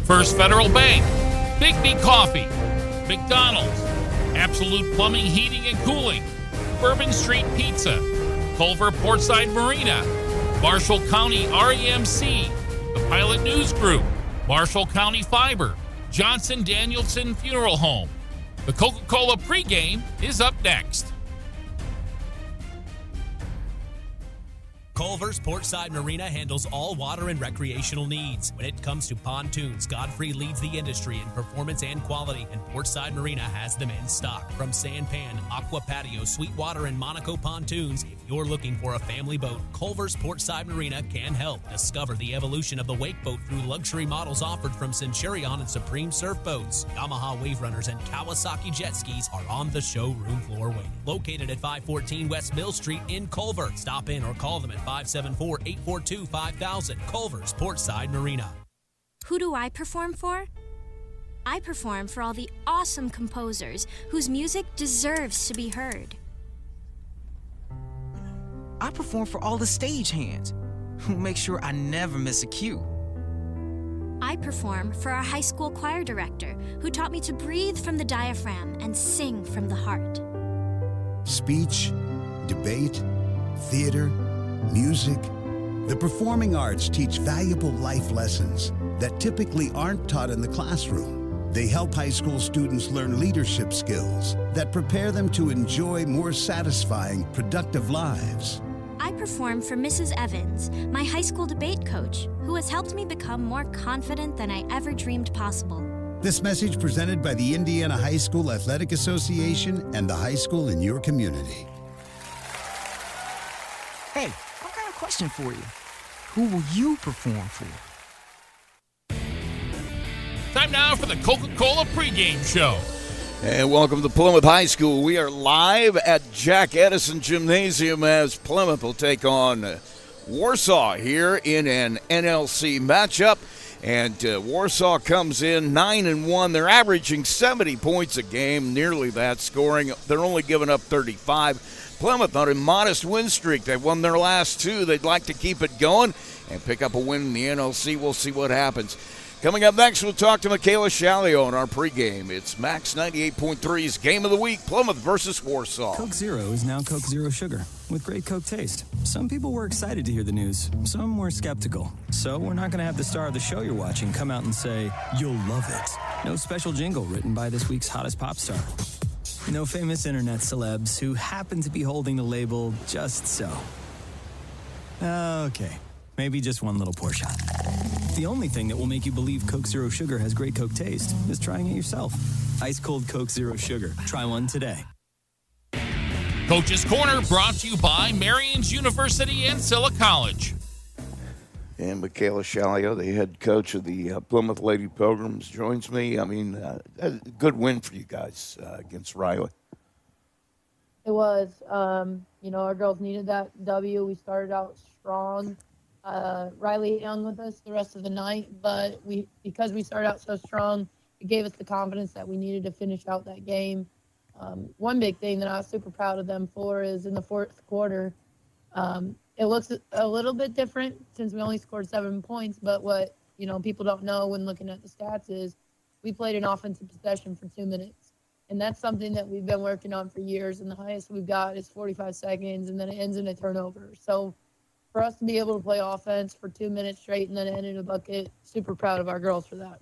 First Federal Bank, Big B Coffee, McDonald's, Absolute Plumbing, Heating and Cooling, Bourbon Street Pizza, Culver Portside Marina, Marshall County REMC, the Pilot News Group, Marshall County Fiber, Johnson Danielson Funeral Home. The Coca-Cola pregame is up next. Culver's Portside Marina handles all water and recreational needs. When it comes to pontoons, Godfrey leads the industry in performance and quality, and Portside Marina has them in stock. From Sanpan, Aqua Patio, Sweetwater, and Monaco pontoons, if you're looking for a family boat, Culver's Portside Marina can help. Discover the evolution of the wake boat through luxury models offered from Centurion and Supreme Surf Boats. Yamaha Wave Runners and Kawasaki jet skis are on the showroom floor waiting. Located at 514 West Mill Street in Culver. Stop in or call them at 574-842-5000. Culver's Portside Marina. Who do I perform for? I perform for all the awesome composers whose music deserves to be heard. I perform for all the stagehands who make sure I never miss a cue. I perform for our high school choir director who taught me to breathe from the diaphragm and sing from the heart. Speech, debate, theater, music. The performing arts teach valuable life lessons that typically aren't taught in the classroom. They help high school students learn leadership skills that prepare them to enjoy more satisfying, productive lives. I perform for Mrs. Evans, my high school debate coach, who has helped me become more confident than I ever dreamed possible. This message presented by the Indiana High School Athletic Association and the high school in your community. Hey, I've got a question for you. Who will you perform for? Time now for the Coca-Cola pregame show. And welcome to Plymouth High School. We are live at Jack Edison Gymnasium as Plymouth will take on Warsaw here in an NLC matchup. And Warsaw comes in 9-1. They're averaging 70 points a game, nearly that scoring. They're only giving up 35. Plymouth on a modest win streak. They won their last two. They'd like to keep it going and pick up a win in the NLC. We'll see what happens. Coming up next, we'll talk to Michaela Shalio on our pregame. It's Max 98.3's Game of the Week, Plymouth versus Warsaw. Coke Zero is now Coke Zero Sugar with great Coke taste. Some people were excited to hear the news. Some were skeptical. So we're not going to have the star of the show you're watching come out and say, "You'll love it." No special jingle written by this week's hottest pop star. No famous internet celebs who happen to be holding the label just so. Okay, maybe just one little pour shot. The only thing that will make you believe Coke Zero Sugar has great Coke taste is trying it yourself. Ice cold Coke Zero Sugar. Try one today. Coach's Corner brought to you by Marion's University and Silla College. And Michaela Shalio, the head coach of the Plymouth Lady Pilgrims, joins me. I mean, a good win for you guys against Riley. It was. Our girls needed that W. We started out strong. Riley hung with us the rest of the night, but because we started out so strong, it gave us the confidence that we needed to finish out that game. One big thing that I was super proud of them for is in the fourth quarter, it looks a little bit different since we only scored 7 points, but what people don't know when looking at the stats is we played an offensive possession for 2 minutes, and that's something that we've been working on for years, and the highest we've got is 45 seconds, and then it ends in a turnover. So for us to be able to play offense for 2 minutes straight and then end in a bucket, super proud of our girls for that. I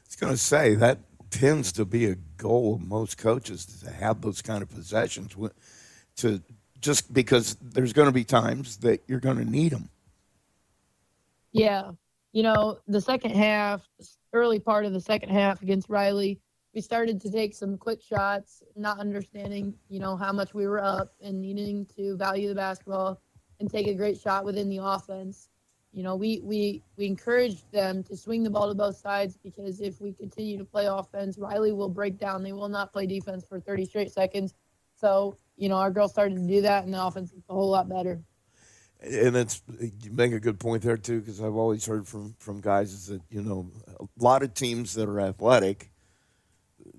was going to say, that tends to be a goal of most coaches, to have those kind of possessions, just because there's going to be times that you're going to need them. Yeah. The second half, early part of the second half against Riley, we started to take some quick shots, not understanding, how much we were up and needing to value the basketball and take a great shot within the offense. We encouraged them to swing the ball to both sides, because if we continue to play offense, Riley will break down. They will not play defense for 30 straight seconds. So, our girls started to do that, and the offense is a whole lot better. And you make a good point there, too, because I've always heard from guys is that, a lot of teams that are athletic,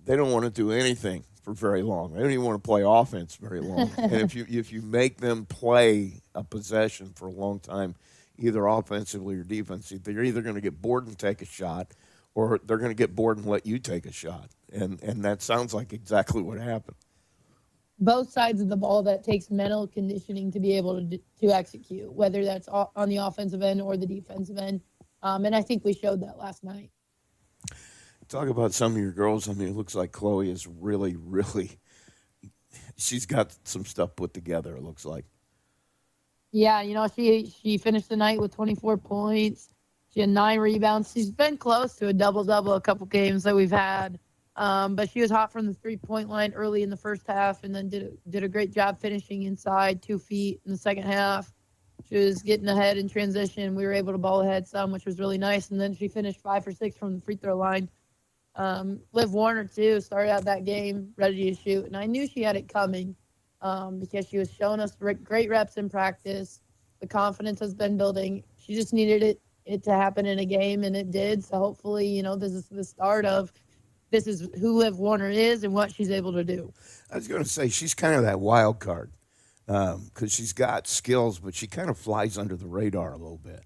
they don't want to do anything for very long. They don't even want to play offense very long. And if you make them play a possession for a long time, either offensively or defensively, they're either going to get bored and take a shot, or they're going to get bored and let you take a shot. And that sounds like exactly what happened. Both sides of the ball, that takes mental conditioning to be able to execute, whether that's on the offensive end or the defensive end. And I think we showed that last night. Talk about some of your girls. I mean, it looks like Chloe is really, really, she's got some stuff put together, it looks like. Yeah, she finished the night with 24 points. She had 9 rebounds. She's been close to a double-double a couple games that we've had. But she was hot from the three-point line early in the first half, and then did a great job finishing inside 2 feet in the second half. She was getting ahead in transition. We were able to ball ahead some, which was really nice. And then she finished 5 for 6 from the free throw line. Liv Warner, too, started out that game ready to shoot. And I knew she had it coming because she was showing us great reps in practice. The confidence has been building. She just needed it to happen in a game, and it did. So hopefully, this is the start of this is who Liv Warner is and what she's able to do. I was going to say, she's kind of that wild card because she's got skills, but she kind of flies under the radar a little bit.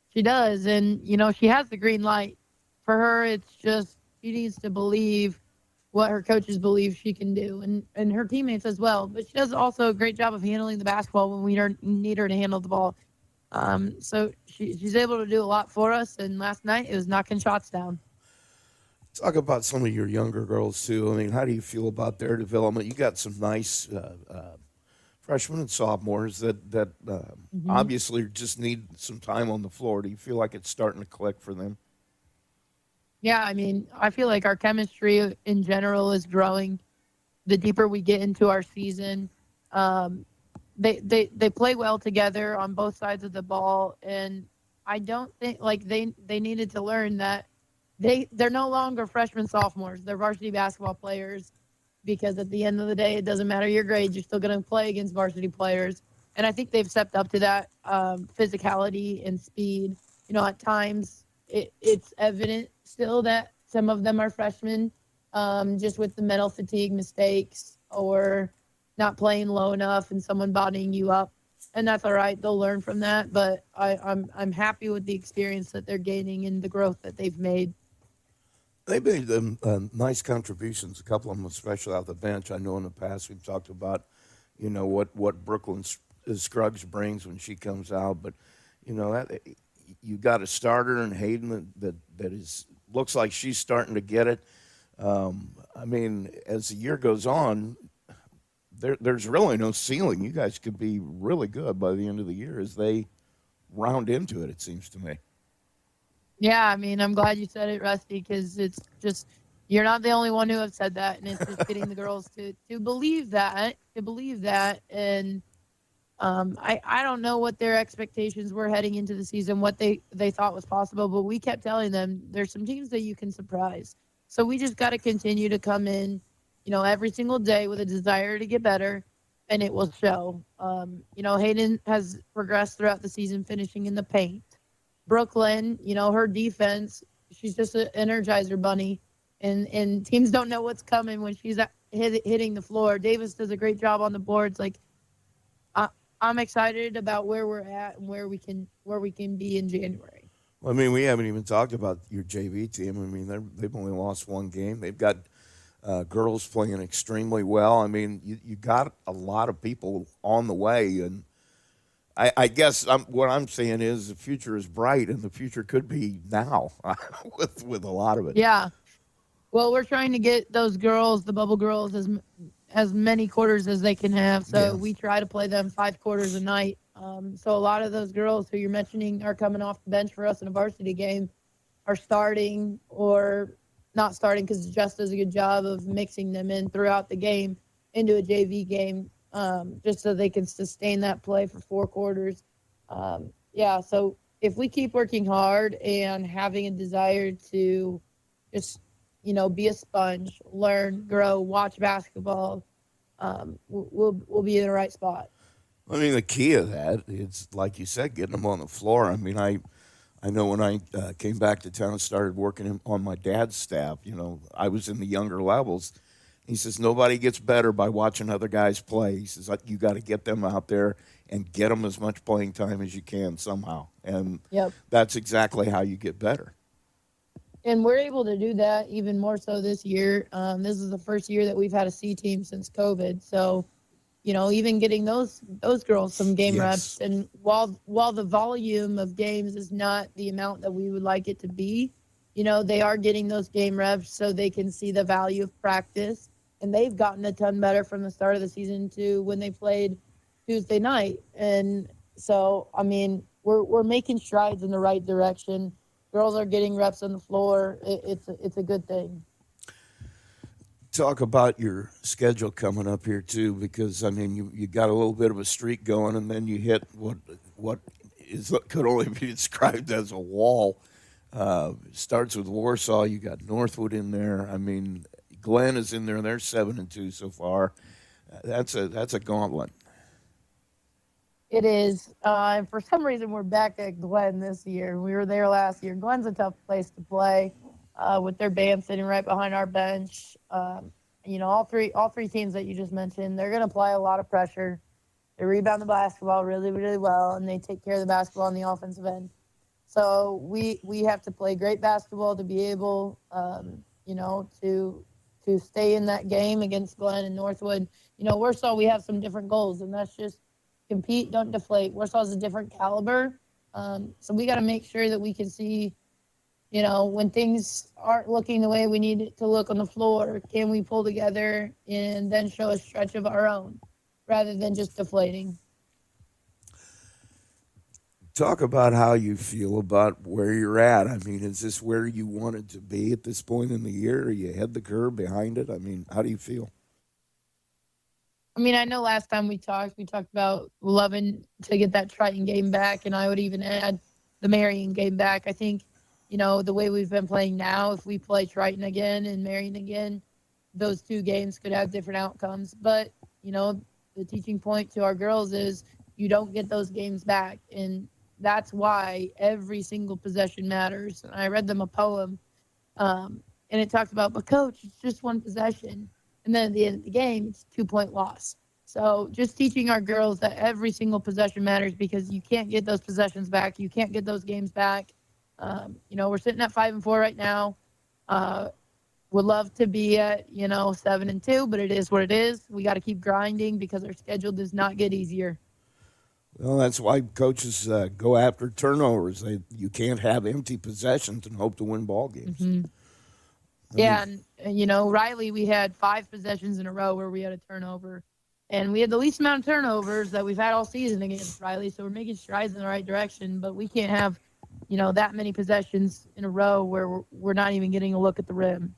She does, and, she has the green light. For her, it's just she needs to believe what her coaches believe she can do, and her teammates as well. But she does also a great job of handling the basketball when we need her to handle the ball. So she's able to do a lot for us, and last night it was knocking shots down. Talk about some of your younger girls, too. I mean, how do you feel about their development? You got some nice freshmen and sophomores that obviously just need some time on the floor. Do you feel like it's starting to click for them? Yeah, I mean, I feel like our chemistry in general is growing. The deeper we get into our season, they play well together on both sides of the ball, and I don't think they needed to learn that they're no longer freshmen, sophomores. They're varsity basketball players because at the end of the day, it doesn't matter your grade. You're still going to play against varsity players. And I think they've stepped up to that physicality and speed. At times it's evident still that some of them are freshmen just with the mental fatigue mistakes or not playing low enough and someone bodying you up. And that's all right. They'll learn from that. But I'm happy with the experience that they're gaining and the growth that they've made. They made them nice contributions, a couple of them, especially off the bench. I know in the past we've talked about, what Brooklyn Scruggs brings when she comes out. But, you got a starter in Hayden that looks like she's starting to get it. I mean, as the year goes on, there's really no ceiling. You guys could be really good by the end of the year as they round into it seems to me. Yeah, I mean, I'm glad you said it, Rusty, because it's just you're not the only one who have said that, and it's just getting the girls to believe that, and I don't know what their expectations were heading into the season, what they thought was possible, but we kept telling them there's some teams that you can surprise. So we just got to continue to come in, every single day with a desire to get better, and it will show. Hayden has progressed throughout the season, finishing in the paint. Brooklyn, her defense, she's just an energizer bunny, and teams don't know what's coming when she's hitting the floor. Davis does a great job on the boards. I'm excited about where we're at and where we can be in January. Well, I mean, we haven't even talked about your JV team. I mean, they've only lost one game. They've got girls playing extremely well. I mean, you got a lot of people on the way, and I guess what I'm saying is the future is bright, and the future could be now with a lot of it. Yeah. Well, we're trying to get those girls, the bubble girls, as many quarters as they can have. So we try to play them 5 quarters a night. So a lot of those girls who you're mentioning are coming off the bench for us in a varsity game are starting or not starting because Jess does a good job of mixing them in throughout the game into a JV game. Just so they can sustain that play for 4 quarters. So if we keep working hard and having a desire to just, be a sponge, learn, grow, watch basketball, we'll be in the right spot. I mean, the key of that is, like you said, getting them on the floor. I mean, I know when I came back to town and started working on my dad's staff, I was in the younger levels. He says, nobody gets better by watching other guys play. He says, you got to get them out there and get them as much playing time as you can somehow. And that's exactly how you get better. And we're able to do that even more so this year. This is the first year that we've had a C team since COVID. So, even getting those girls some game reps, and while the volume of games is not the amount that we would like it to be, they are getting those game reps so they can see the value of practice. And they've gotten a ton better from the start of the season to when they played Tuesday night. And so, I mean, we're making strides in the right direction. Girls are getting reps on the floor. It's a good thing. Talk about your schedule coming up here too, because I mean you got a little bit of a streak going, and then you hit what could only be described as a wall. Starts with Warsaw. You got Northwood in there. I mean, Glenn is in there. They're 7-2 so far. That's a gauntlet. It is. For some reason, we're back at Glenn this year. We were there last year. Glenn's a tough place to play. With their band sitting right behind our bench. All three teams that you just mentioned, they're going to apply a lot of pressure. They rebound the basketball really, really well, and they take care of the basketball on the offensive end. So we have to play great basketball to be able, to stay in that game against Glenn and Northwood. Warsaw, we have some different goals, and that's just compete, don't deflate. Warsaw's a different caliber. So we got to make sure that we can see, when things aren't looking the way we need it to look on the floor, can we pull together and then show a stretch of our own rather than just deflating? Talk about how you feel about where you're at. I mean, is this where you wanted to be at this point in the year? Are you ahead the curve, behind it? I mean, how do you feel? I mean, I know last time we talked about loving to get that Triton game back, and I would even add the Marion game back. I think, the way we've been playing now, if we play Triton again and Marion again, those two games could have different outcomes. But, the teaching point to our girls is you don't get those games back. And that's why every single possession matters. And I read them a poem, and it talked about, but coach, it's just one possession. And then at the end of the game, it's a 2-point loss. So just teaching our girls that every single possession matters, because you can't get those possessions back. You can't get those games back. We're sitting at 5-4 right now. Would love to be at, 7-2, but it is what it is. We got to keep grinding because our schedule does not get easier. Well, that's why coaches go after turnovers. You can't have empty possessions and hope to win ball games. Mm-hmm. And Riley, we had 5 possessions in a row where we had a turnover. And we had the least amount of turnovers that we've had all season against Riley. So we're making strides in the right direction. But we can't have, that many possessions in a row where we're not even getting a look at the rim.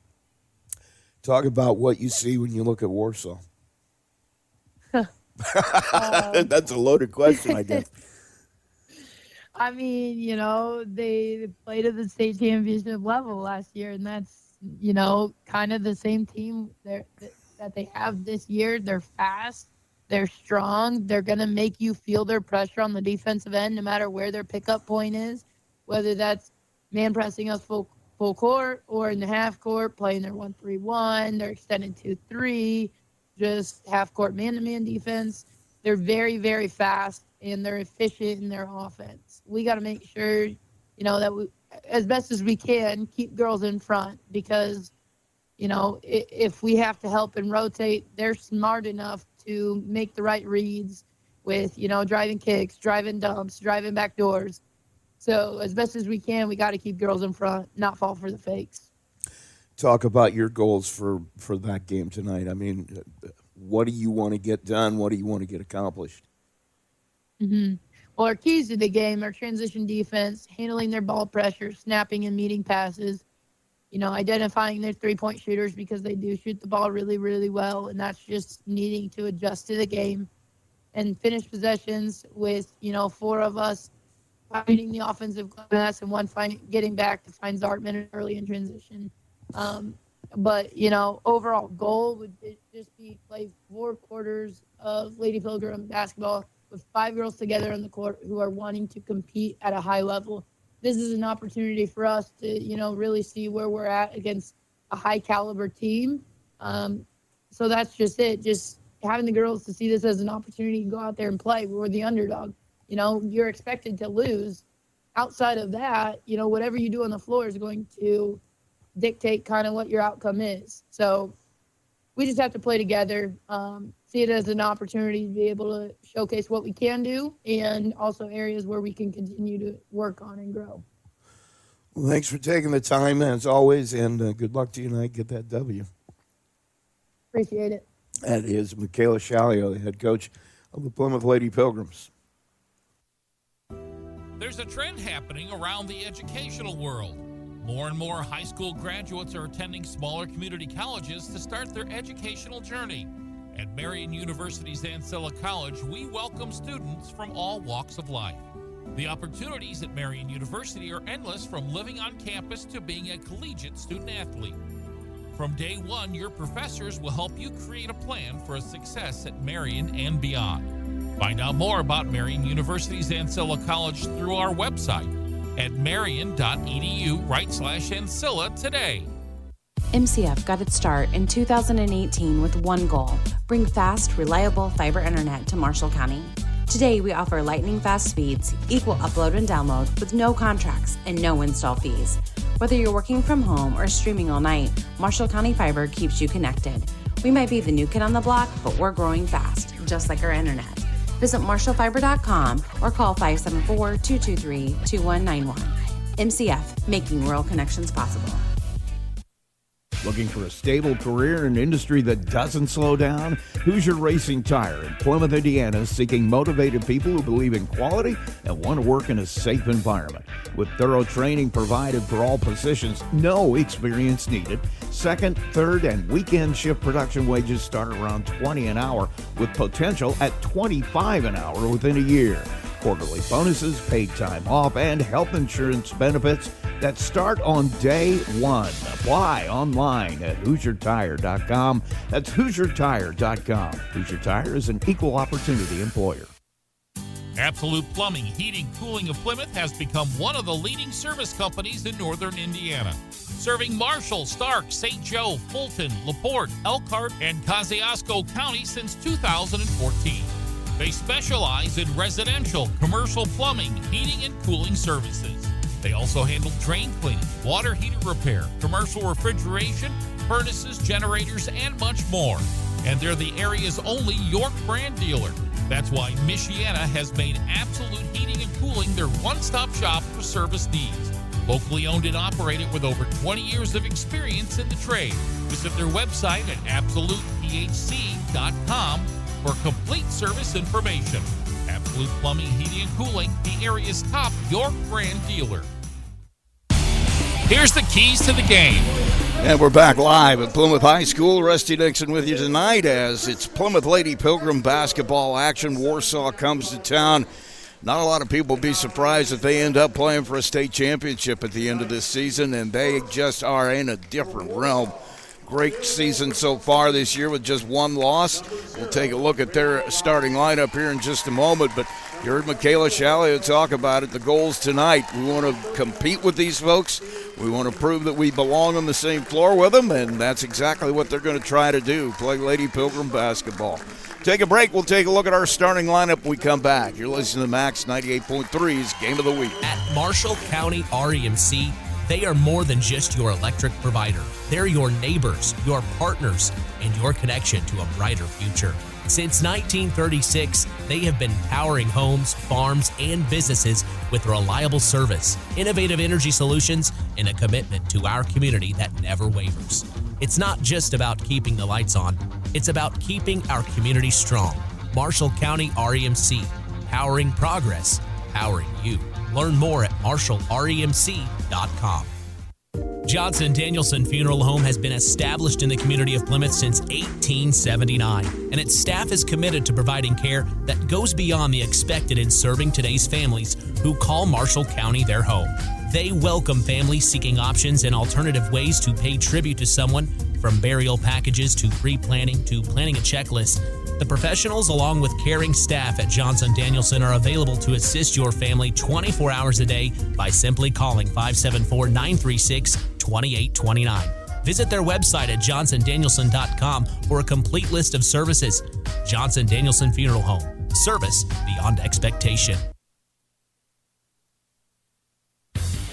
Talk about what you see when you look at Warsaw. That's a loaded question, I guess. I mean, they played at the state championship level last year, and that's, kind of the same team that they have this year. They're fast. They're strong. They're going to make you feel their pressure on the defensive end no matter where their pickup point is, whether that's man pressing us full court or in the half court, playing their 1-3-1, their extended 2-3, just half court man-to-man defense. They're very, very fast, and they're efficient in their offense. We got to make sure, that we, as best as we can, keep girls in front because, if we have to help and rotate, they're smart enough to make the right reads with, driving kicks, driving dumps, driving back doors. So as best as we can, we got to keep girls in front, not fall for the fakes. Talk about your goals for that game tonight. I mean, what do you want to get done? What do you want to get accomplished? Mm-hmm. Well, our keys to the game are transition defense, handling their ball pressure, snapping and meeting passes, identifying their three-point shooters because they do shoot the ball really, really well, and that's just needing to adjust to the game. And finish possessions with, 4 of us finding the offensive glass and 1 getting back to find Zartman early in transition. But, overall goal would just be play 4 quarters of Lady Pilgrim basketball with 5 girls together on the court who are wanting to compete at a high level. This is an opportunity for us to, really see where we're at against a high caliber team. So that's just it. Just having the girls to see this as an opportunity to go out there and play. We're the underdog. You're expected to lose. Outside of that, whatever you do on the floor is going to dictate kind of what your outcome is. So we just have to play together, see it as an opportunity to be able to showcase what we can do and also areas where we can continue to work on and grow. Well, thanks for taking the time, as always, and good luck to you tonight. Get that W. Appreciate it. That is Michaela Shalio, the head coach of the Plymouth Lady Pilgrims. There's a trend happening around the educational world. More and more high school graduates are attending smaller community colleges to start their educational journey. At Marian University's Ancilla College, we welcome students from all walks of life. The opportunities at Marian University are endless, from living on campus to being a collegiate student athlete. From day one, your professors will help you create a plan for a success at Marian and beyond. Find out more about Marian University's Ancilla College through our website at marian.edu/Ancilla today. MCF got its start in 2018 with one goal: bring fast, reliable fiber internet to Marshall County. Today, we offer lightning fast speeds, equal upload and download with no contracts and no install fees. Whether you're working from home or streaming all night, Marshall County Fiber keeps you connected. We might be the new kid on the block, but we're growing fast, just like our internet. Visit marshallfiber.com or call 574-223-2191. MCF, making rural connections possible. Looking for a stable career in an industry that doesn't slow down? Hoosier Racing Tire in Plymouth, Indiana is seeking motivated people who believe in quality and want to work in a safe environment. With thorough training provided for all positions, no experience needed. Second, third, and weekend shift production wages start around $20 an hour with potential at $25 an hour within a year. Quarterly bonuses, paid time off, and health insurance benefits that start on day one. Apply online at HoosierTire.com. That's HoosierTire.com. Hoosier Tire is an equal opportunity employer. Absolute Plumbing, Heating, Cooling of Plymouth has become one of the leading service companies in northern Indiana, serving Marshall, Stark, St. Joe, Fulton, LaPorte, Elkhart, and Kosciuszko County since 2014. They specialize in residential, commercial plumbing, heating, and cooling services. They also handle drain cleaning, water heater repair, commercial refrigeration, furnaces, generators, and much more. And they're the area's only York brand dealer. That's why Michiana has made Absolute Heating and Cooling their one-stop shop for service needs. Locally owned and operated with over 20 years of experience in the trade. Visit their website at AbsolutePHC.com for complete service information. Absolute Plumbing, Heating, and Cooling, the area's top York brand dealer. Here's the keys to the game. And we're back live at Plymouth High School. Rusty Dixon with you tonight as it's Plymouth Lady Pilgrim basketball action. Warsaw comes to town. Not a lot of people will be surprised if they end up playing for a state championship at the end of this season, and they just are in a different realm. Great season so far this year with just one loss. We'll take a look at their starting lineup here in just a moment, but you heard Michaela Shalio talk about it. The goals tonight, we want to compete with these folks. We want to prove that we belong on the same floor with them, and that's exactly what they're going to try to do, play Lady Pilgrim basketball. Take a break. We'll take a look at our starting lineup when we come back. You're listening to Max 98.3's Game of the Week. At Marshall County REMC, they are more than just your electric provider. They're your neighbors, your partners, and your connection to a brighter future. Since 1936, they have been powering homes, farms, and businesses with reliable service, innovative energy solutions, and a commitment to our community that never wavers. It's not just about keeping the lights on, it's about keeping our community strong. Marshall County REMC, powering progress, powering you. Learn more at marshallremc.com. Johnson Danielson Funeral Home has been established in the community of Plymouth since 1879, and its staff is committed to providing care that goes beyond the expected in serving today's families who call Marshall County their home. They welcome families seeking options and alternative ways to pay tribute to someone, from burial packages to pre-planning to planning a checklist. The professionals, along with caring staff at Johnson Danielson, are available to assist your family 24 hours a day by simply calling 574-936-2829. Visit their website at johnsondanielson.com for a complete list of services. Johnson Danielson Funeral Home. Service beyond expectation.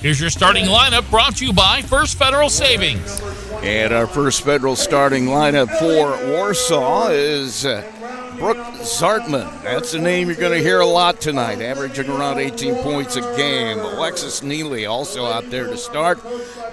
Here's your starting lineup brought to you by First Federal Savings. And our First Federal starting lineup for Warsaw is Brooke Zartman. That's a name you're going to hear a lot tonight, averaging around 18 points a game. Alexis Neely also out there to start.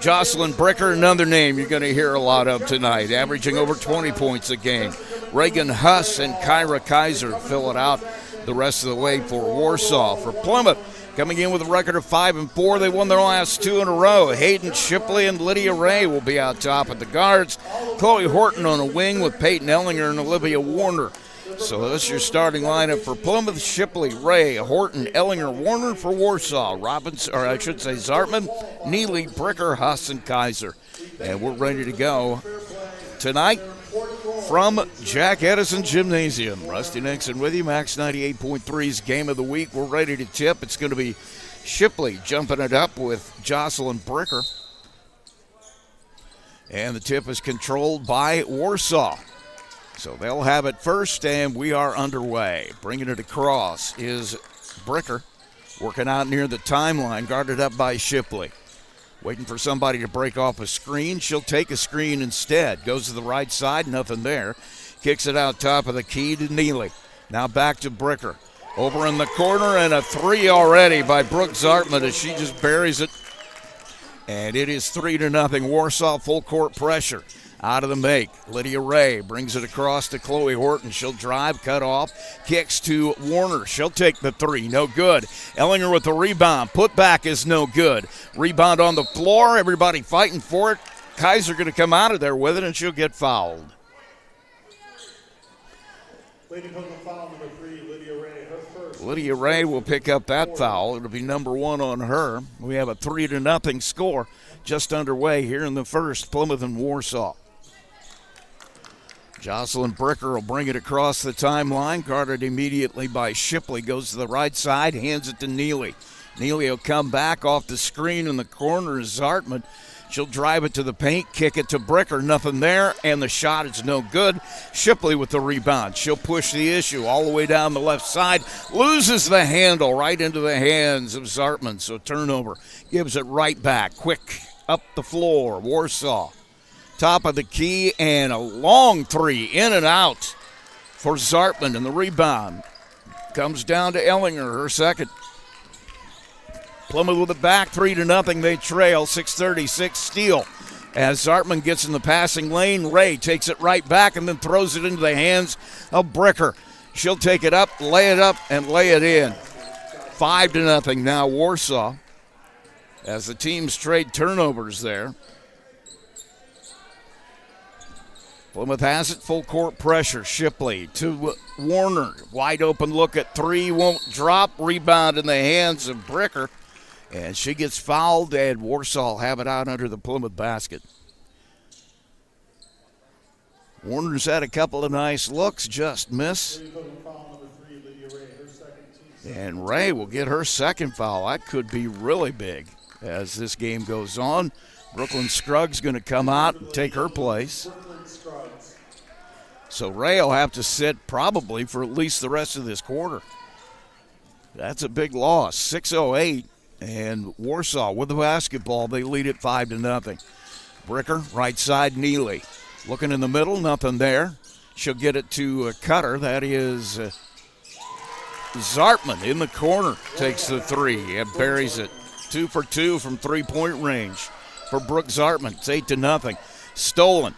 Jocelyn Bricker, another name you're going to hear a lot of tonight, averaging over 20 points a game. Reagan Huss and Kyra Kaiser fill it out the rest of the way for Warsaw. For Plymouth, coming in with a record of 5-4, they won their last 2 in a row. Hayden Shipley and Lydia Ray will be out top at the guards. Chloe Horton on a wing with Peyton Ellinger and Olivia Warner. So that's your starting lineup for Plymouth: Shipley, Ray, Horton, Ellinger, Warner. For Warsaw, Zartman, Neely, Bricker, Huss, and Kaiser. And we're ready to go tonight from Jack Edison Gymnasium. Rusty Nixon with you, Max 98.3's Game of the Week. We're ready to tip. It's going to be Shipley jumping it up with Jocelyn Bricker. And the tip is controlled by Warsaw. So they'll have it first, and we are underway. Bringing it across is Bricker, working out near the timeline, guarded up by Shipley. Waiting for somebody to break off a screen. She'll take a screen instead. Goes to the right side, nothing there. Kicks it out top of the key to Neely. Now back to Bricker. Over in the corner, and a three already by Brooke Zartman as she just buries it. And it is 3-0. Warsaw full court pressure. Out of the make, Lydia Ray brings it across to Chloe Horton. She'll drive, cut off, kicks to Warner. She'll take the three, no good. Ellinger with the rebound, put back is no good. Rebound on the floor, everybody fighting for it. Kaiser going to come out of there with it, and she'll get fouled. Lydia Ray will pick up that foul. It'll be number 1 on her. We have a 3-0 score just underway here in the first, Plymouth and Warsaw. Jocelyn Bricker will bring it across the timeline, guarded immediately by Shipley. Goes to the right side, hands it to Neely. Neely will come back off the screen in the corner is Zartman. She'll drive it to the paint, kick it to Bricker, nothing there, and the shot is no good. Shipley with the rebound. She'll push the issue all the way down the left side, loses the handle right into the hands of Zartman, so turnover. Gives it right back, quick up the floor, Warsaw. Top of the key, and a long three, in and out for Zartman, and the rebound comes down to Ellinger, her second. Plymouth with it back, 3-0, they trail, 6:36 steal. As Zartman gets in the passing lane, Ray takes it right back and then throws it into the hands of Bricker. She'll take it up, lay it up, and lay it in. 5-0 now, Warsaw, as the teams trade turnovers there. Plymouth has it, full court pressure. Shipley to Warner. Wide open look at three, won't drop. Rebound in the hands of Bricker. And she gets fouled, and Warsaw have it out under the Plymouth basket. Warner's had a couple of nice looks, just miss. And Ray will get her second foul. That could be really big as this game goes on. Brooklyn Scruggs going to come out and take her place. So Ray will have to sit probably for at least the rest of this quarter. That's a big loss, 6:08, and Warsaw with the basketball. They lead it 5-0. Bricker, right side, Neely. Looking in the middle, nothing there. She'll get it to Cutter. That is Zartman in the corner. Takes the three and buries it. 2 for 2 from three-point range for Brooke Zartman. It's 8-0. Stolen.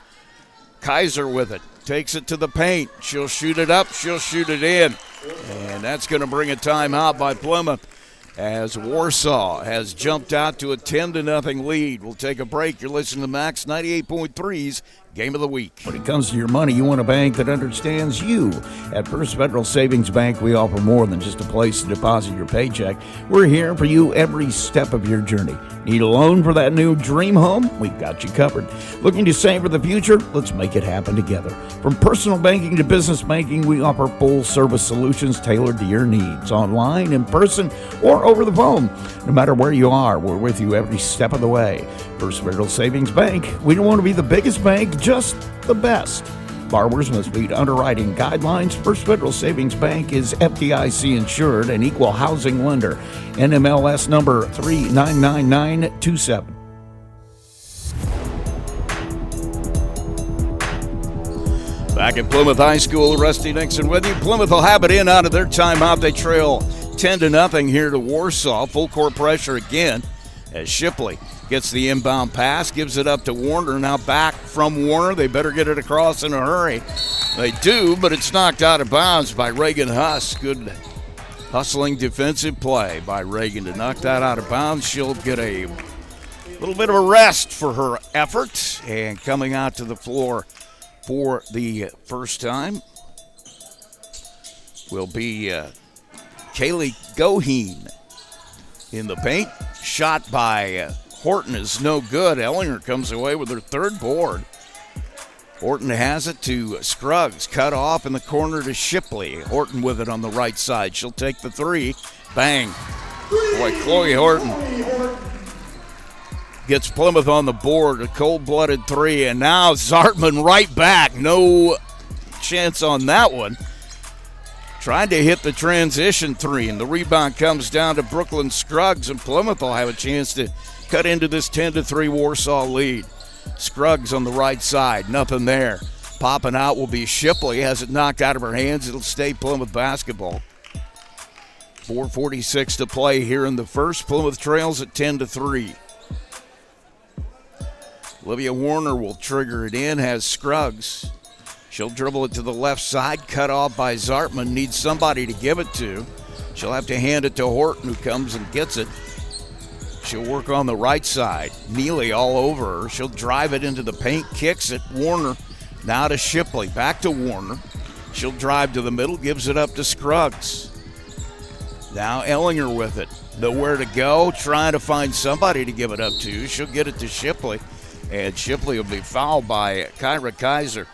Kaiser with it. Takes it to the paint. She'll shoot it up. She'll shoot it in. And that's going to bring a timeout by Plymouth as Warsaw has jumped out to a 10-0 lead. We'll take a break. You're listening to Max 98.3's Game of the Week. When it comes to your money, you want a bank that understands you. At First Federal Savings Bank, we offer more than just a place to deposit your paycheck. We're here for you every step of your journey. Need a loan for that new dream home? We've got you covered. Looking to save for the future? Let's make it happen together. From personal banking to business banking, we offer full-service solutions tailored to your needs, online, in person, or over the phone. No matter where you are, we're with you every step of the way. First Federal Savings Bank, we don't want to be the biggest bank, just the best. Borrowers must meet underwriting guidelines. First Federal Savings Bank is FDIC insured and equal housing lender. NMLS number 399927. Back at Plymouth High School, Rusty Nixon with you. Plymouth will have it in out of their timeout. They trail 10-0 here to Warsaw. Full court pressure again as Shipley gets the inbound pass, gives it up to Warner. Now back from Warner. They better get it across in a hurry. They do, but it's knocked out of bounds by Reagan Huss. Good hustling defensive play by Reagan to knock that out of bounds. She'll get a little bit of a rest for her effort. And coming out to the floor for the first time will be Kaylee Goheen in the paint. Shot by Horton is no good. Ellinger comes away with her third board. Horton has it to Scruggs. Cut off in the corner to Shipley. Horton with it on the right side. She'll take the three. Bang. Boy, Chloe Horton gets Plymouth on the board. A cold-blooded three. And now Zartman right back. No chance on that one. Trying to hit the transition three, and the rebound comes down to Brooklyn Scruggs, and Plymouth will have a chance to cut into this 10-3 Warsaw lead. Scruggs on the right side, nothing there. Popping out will be Shipley. Has it knocked out of her hands. It'll stay Plymouth basketball. 4:46 to play here in the first. Plymouth trails at 10-3. Olivia Warner will trigger it in, has Scruggs. She'll dribble it to the left side, cut off by Zartman. Needs somebody to give it to. She'll have to hand it to Horton, who comes and gets it. She'll work on the right side. Neely all over her. She'll drive it into the paint, kicks it. Warner now to Shipley. Back to Warner. She'll drive to the middle, gives it up to Scruggs. Now Ellinger with it. Nowhere to go, trying to find somebody to give it up to. She'll get it to Shipley, and Shipley will be fouled by Kyra Kaiser.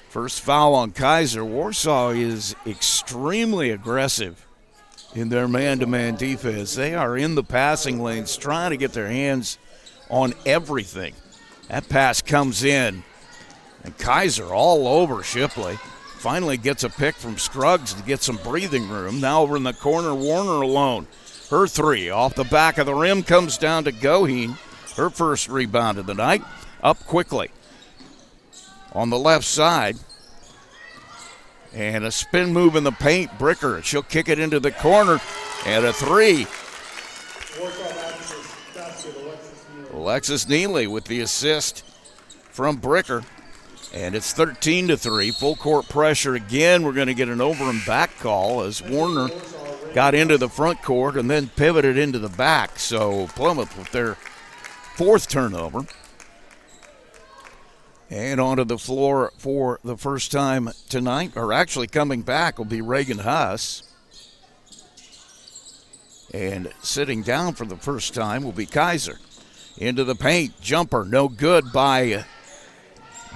First foul on Kaiser. Warsaw is extremely aggressive in their man-to-man defense. They are in the passing lanes trying to get their hands on everything. That pass comes in, and Kaiser all over Shipley. Finally gets a pick from Scruggs to get some breathing room. Now over in the corner, Warner alone. Her three off the back of the rim comes down to Goheen. Her first rebound of the night. Up quickly on the left side. And a spin move in the paint. Bricker, she'll kick it into the corner. And a three. Alexis Neely with the assist from Bricker. And it's 13-3. Full court pressure again. We're going to get an over and back call as Warner got into the front court and then pivoted into the back. So Plymouth with their fourth turnover. And onto the floor for the first time tonight, or actually coming back, will be Reagan Huss. And sitting down for the first time will be Kaiser. Into the paint, jumper, no good by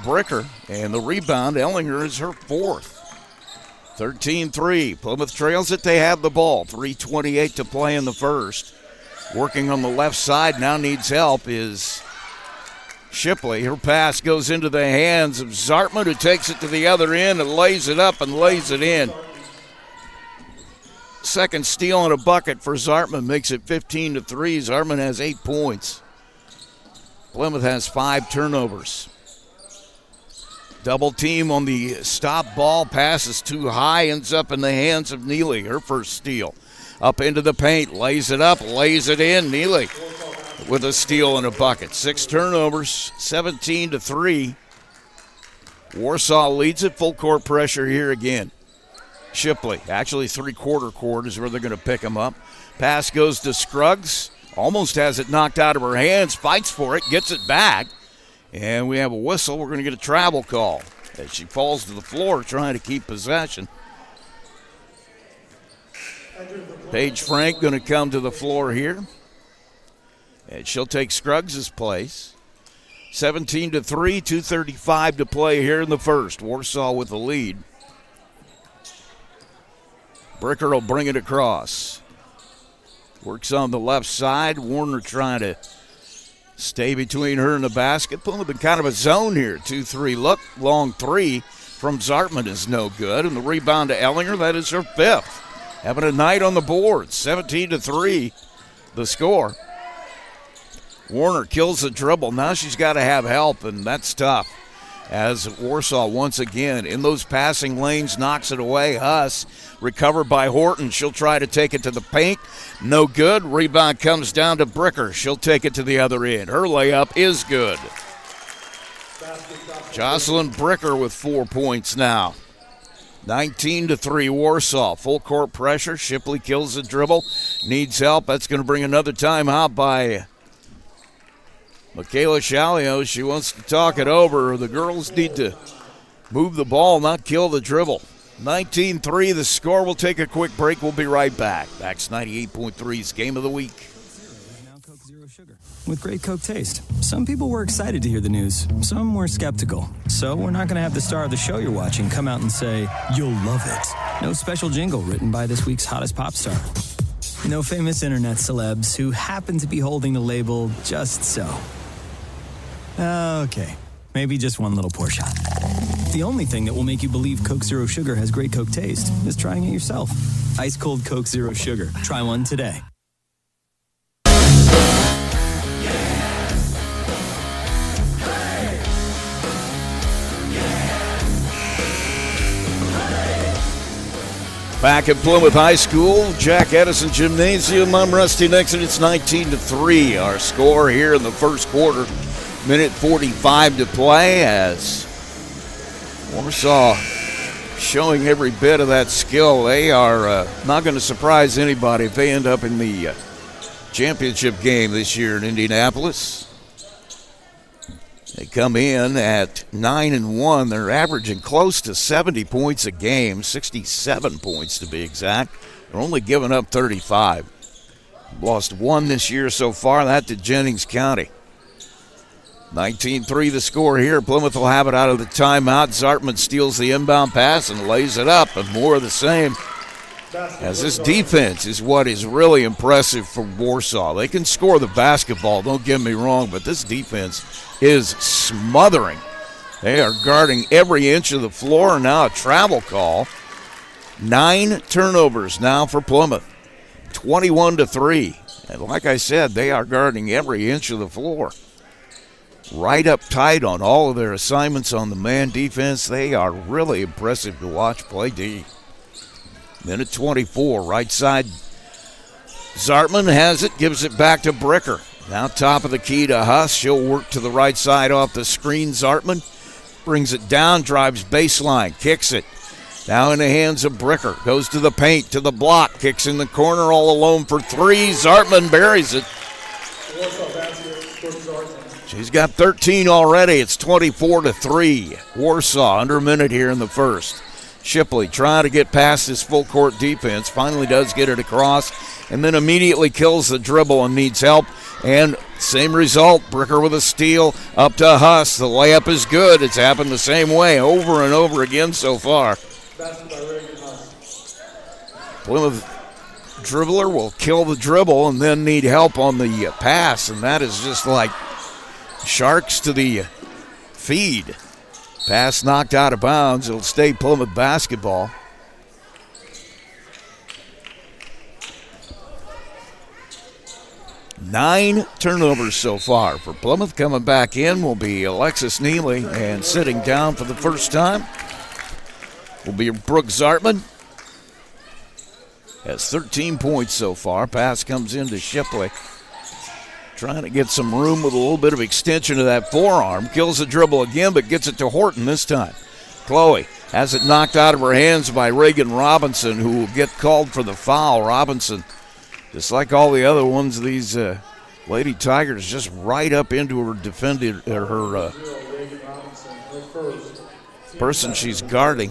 Bricker. And the rebound, Ellinger is her fourth. 13-3, Plymouth trails it, they have the ball. 3:28 to play in the first. Working on the left side, now needs help, is Shipley. Her pass goes into the hands of Zartman, who takes it to the other end and lays it up and lays it in. Second steal and a bucket for Zartman makes it 15-3. Zartman has 8 points. Plymouth has 5 turnovers. Double team on the stop ball. Pass is too high, ends up in the hands of Neely. Her first steal. Up into the paint, lays it up, lays it in. Neely with a steal and a bucket. 6 turnovers, 17-3. Warsaw leads it. Full court pressure here again. Shipley, actually three-quarter court is where they're going to pick him up. Pass goes to Scruggs. Almost has it knocked out of her hands. Fights for it, gets it back. And we have a whistle. We're going to get a travel call as she falls to the floor trying to keep possession. Paige Frank going to come to the floor here. And she'll take Scruggs' place. 17-3, 2:35 to play here in the first. Warsaw with the lead. Bricker will bring it across. Works on the left side. Warner trying to stay between her and the basket. Plymouth in kind of a zone here. 2-3 look. Long three from Zartman is no good. And the rebound to Ellinger, that is her fifth. Having a night on the board. 17-3 the score. Warner kills the dribble. Now she's got to have help, and that's tough. As Warsaw once again in those passing lanes knocks it away. Huss recovered by Horton. She'll try to take it to the paint. No good. Rebound comes down to Bricker. She'll take it to the other end. Her layup is good. Jocelyn Bricker with 4 points now. 19-3 Warsaw. Full court pressure. Shipley kills the dribble. Needs help. That's going to bring another timeout by Michaela Shalio. She wants to talk it over. The girls need to move the ball, not kill the dribble. 19-3 the score. We'll take a quick break. We'll be right back. Max 98.3's Game of the Week. Now Coke Zero Sugar with great Coke taste. Some people were excited to hear the news. Some were skeptical. So we're not going to have the star of the show you're watching come out and say, "You'll love it." No special jingle written by this week's hottest pop star. No famous internet celebs who happen to be holding the label just so. Okay, maybe just one little pour shot. The only thing that will make you believe Coke Zero Sugar has great Coke taste is trying it yourself. Ice cold Coke Zero Sugar. Try one today. Back at Plymouth High School, Jack Edison Gymnasium. I'm Rusty Nixon. It's 19-3. Our score here in the first quarter. Minute 45 to play as Warsaw showing every bit of that skill. They are not going to surprise anybody if they end up in the championship game this year in Indianapolis. They come in at 9-1. They're averaging close to 70 points a game, 67 points to be exact. They're only giving up 35. Lost one this year so far, that to Jennings County. 19-3 the score here. Plymouth will have it out of the timeout. Zartman steals the inbound pass and lays it up, and more of the same. As this defense is what is really impressive for Warsaw. They can score the basketball, don't get me wrong, but this defense is smothering. They are guarding every inch of the floor. Now a travel call. 9 turnovers now for Plymouth. 21-3. And like I said, they are guarding every inch of the floor. Right up tight on all of their assignments on the man defense. They are really impressive to watch play D. Minute 24, right side. Zartman has it, gives it back to Bricker. Now top of the key to Huss. She'll work to the right side off the screen. Zartman brings it down, drives baseline, kicks it. Now in the hands of Bricker. Goes to the paint, to the block, kicks in the corner all alone for three. Zartman buries it. She's got 13 already. It's 24-3. Warsaw under a minute here in the first. Shipley trying to get past his full court defense. Finally does get it across and then immediately kills the dribble and needs help. And same result. Bricker with a steal up to Huss. The layup is good. It's happened the same way over and over again so far. Plymouth dribbler will kill the dribble and then need help on the pass. And that is just like sharks to the feed. Pass knocked out of bounds. It'll stay Plymouth basketball. Nine turnovers so far for Plymouth. Coming back in will be Alexis Neely, and sitting down for the first time will be Brooke Zartman. Has 13 points so far. Pass comes into Shipley. Trying to get some room with a little bit of extension of that forearm. Kills the dribble again, but gets it to Horton this time. Chloe has it knocked out of her hands by Reagan Robinson, who will get called for the foul. Robinson, just like all the other ones, these Lady Tigers just right up into her person she's guarding.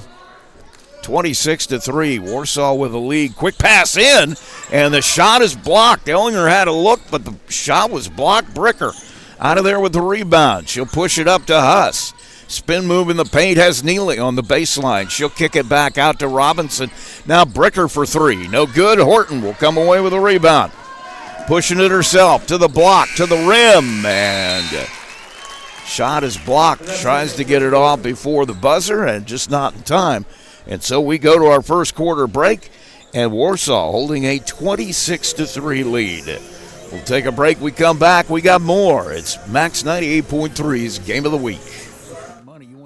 26-3. Warsaw with a lead. Quick pass in, and the shot is blocked. Ellinger had a look, but the shot was blocked. Bricker out of there with the rebound. She'll push it up to Huss. Spin move in the paint has Neely on the baseline. She'll kick it back out to Robinson. Now Bricker for three. No good. Horton will come away with a rebound. pushing it herself to the block, to the rim, and shot is blocked. Tries to get it off before the buzzer, and just not in time. And so we go to our first quarter break, and Warsaw holding a 26-3 lead. We'll take a break. We come back. We got more. It's Max 98.3's Game of the Week.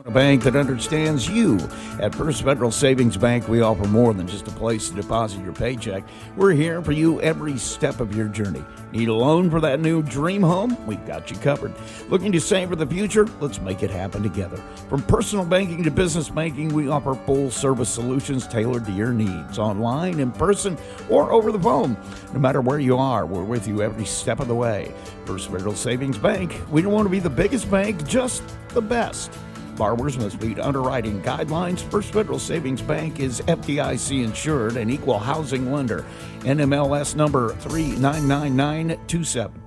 A bank that understands you. At First Federal Savings Bank, we offer more than just a place to deposit your paycheck. We're here for you every step of your journey. Need a loan for that new dream home? We've got you covered. Looking to save for the future? Let's make it happen together. From personal banking to business banking, we offer full-service solutions tailored to your needs, online, in person, or over the phone. No matter where you are, we're with you every step of the way. First Federal Savings Bank, we don't want to be the biggest bank, just the best. Borrowers must meet underwriting guidelines. First Federal Savings Bank is FDIC insured and equal housing lender. NMLS number 399927.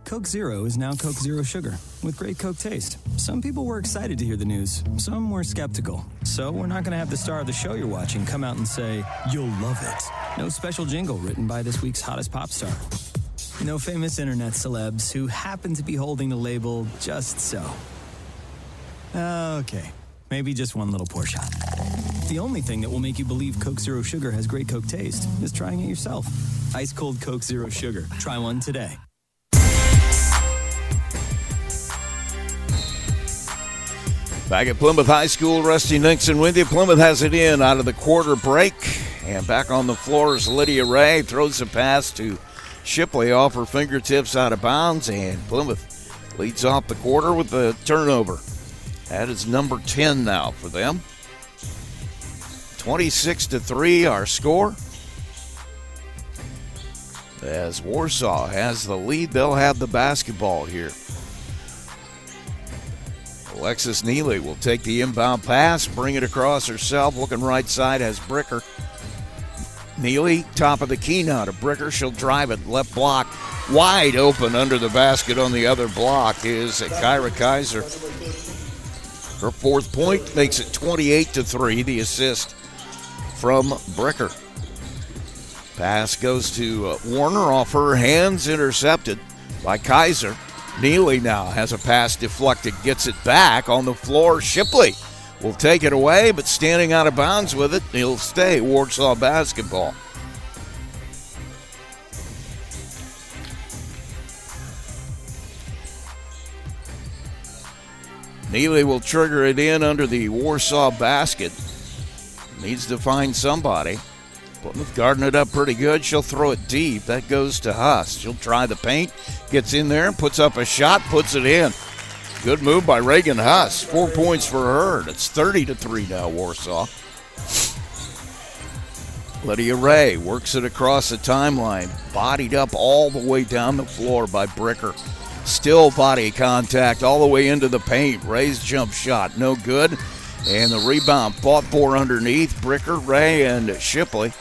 Coke Zero is now Coke Zero Sugar with great Coke taste. Some people were excited to hear the news. Some were skeptical. So we're not going to have the star of the show you're watching come out and say, "You'll love it." No special jingle written by this week's hottest pop star. No famous internet celebs who happen to be holding the label just so. Okay, maybe just one little pour shot. The only thing that will make you believe Coke Zero Sugar has great Coke taste is trying it yourself. Ice cold Coke Zero Sugar. Try one today. Back at Plymouth High School, Rusty Nixon with you. Plymouth has it in out of the quarter break. And back on the floor is Lydia Ray. Throws a pass to Shipley off her fingertips out of bounds. And Plymouth leads off the quarter with the turnover. That is number 10 now for them. 26-3 our score. As Warsaw has the lead, they'll have the basketball here. Alexis Neely will take the inbound pass, bring it across herself, looking right side has Bricker. Neely, top of the key now to Bricker. She'll drive it, left block, wide open under the basket on the other block is Kyra Kaiser. Her fourth point makes it 28-3, the assist from Bricker. Pass goes to Warner off her hands, intercepted by Kaiser. Neely now has a pass deflected, gets it back on the floor. Shipley will take it away, but standing out of bounds with it, he'll stay Warsaw basketball. Neely will trigger it in under the Warsaw basket. Needs to find somebody. Plymouth guarding it up pretty good. She'll throw it deep. That goes to Huss. She'll try the paint. Gets in there, puts up a shot, puts it in. Good move by Reagan Huss. 4 points for her. It's 30-3 now, Warsaw. Lydia Ray works it across the timeline. Bodied up all the way down the floor by Bricker. Still body contact all the way into the paint. Ray's jump shot, no good. And the rebound fought for underneath. Bricker, Ray, and Shipley.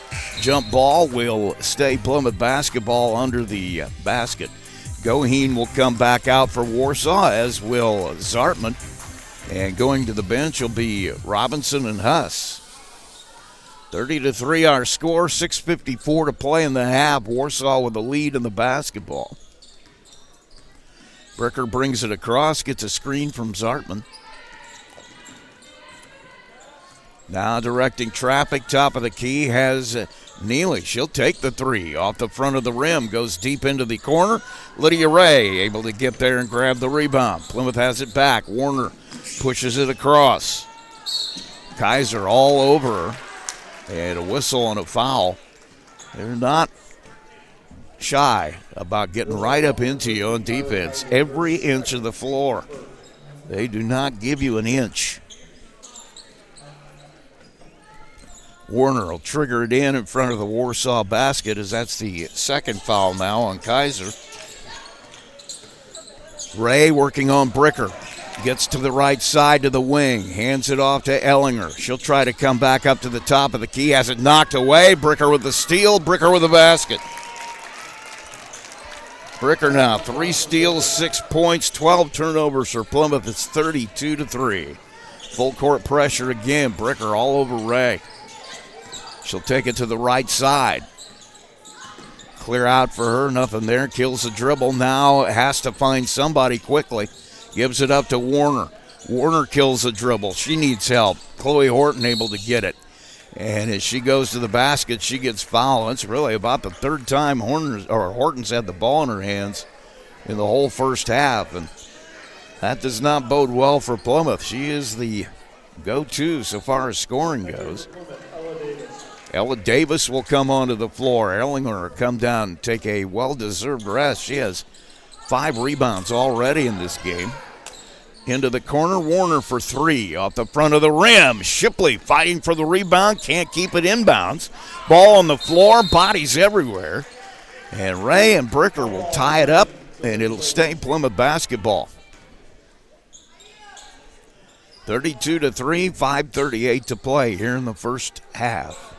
Jump ball will stay Plymouth basketball under the basket. Goheen will come back out for Warsaw, as will Zartman. And going to the bench will be Robinson and Huss. 30-3 our score, 6:54 to play in the half. Warsaw with the lead in the basketball. Bricker brings it across, gets a screen from Zartman. Now directing traffic, top of the key has Neely. She'll take the three off the front of the rim, goes deep into the corner. Lydia Ray able to get there and grab the rebound. Plymouth has it back. Warner pushes it across. Kaiser all over her. And a whistle and a foul. They're not shy about getting right up into you on defense. Every inch of the floor. They do not give you an inch. Warner will trigger it in front of the Warsaw basket, as that's the second foul now on Kaiser. Ray working on Bricker. Gets to the right side to the wing. Hands it off to Ellinger. She'll try to come back up to the top of the key. Has it knocked away. Bricker with the steal. Bricker with the basket. Bricker now, 3 steals, 6 points, 12 turnovers for Plymouth. It's 32-3. Full court pressure again. Bricker all over Ray. She'll take it to the right side. Clear out for her, nothing there. Kills the dribble. Now has to find somebody quickly. Gives it up to Warner. Warner kills the dribble. She needs help. Chloe Horton able to get it. And as she goes to the basket, she gets fouled. It's really about the third time Horton's had the ball in her hands in the whole first half. And that does not bode well for Plymouth. She is the go-to so far as scoring goes. Ella Davis will come onto the floor. Erlinger will come down and take a well-deserved rest. She has 5 rebounds already in this game. Into the corner, Warner for 3. Off the front of the rim, Shipley fighting for the rebound, can't keep it inbounds. Ball on the floor, bodies everywhere. And Ray and Bricker will tie it up, and it'll stay Plymouth basketball. 32-3, 5:38 to play here in the first half.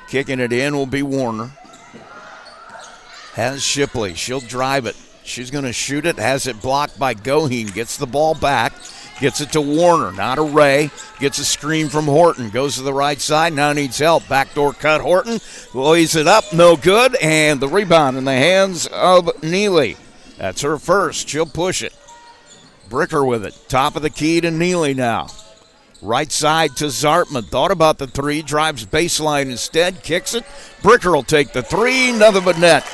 Kicking it in will be Warner. Has Shipley. She'll drive it. She's going to shoot it. Has it blocked by Goheen. Gets the ball back. Gets it to Warner. Now to Ray. Gets a screen from Horton. Goes to the right side. Now needs help. Backdoor cut. Horton lays it up. No good. And the rebound in the hands of Neely. That's her first. She'll push it. Bricker with it. Top of the key to Neely now. Right side to Zartman. Thought about the 3. Drives baseline instead. Kicks it. Bricker will take the 3. Nothing but net.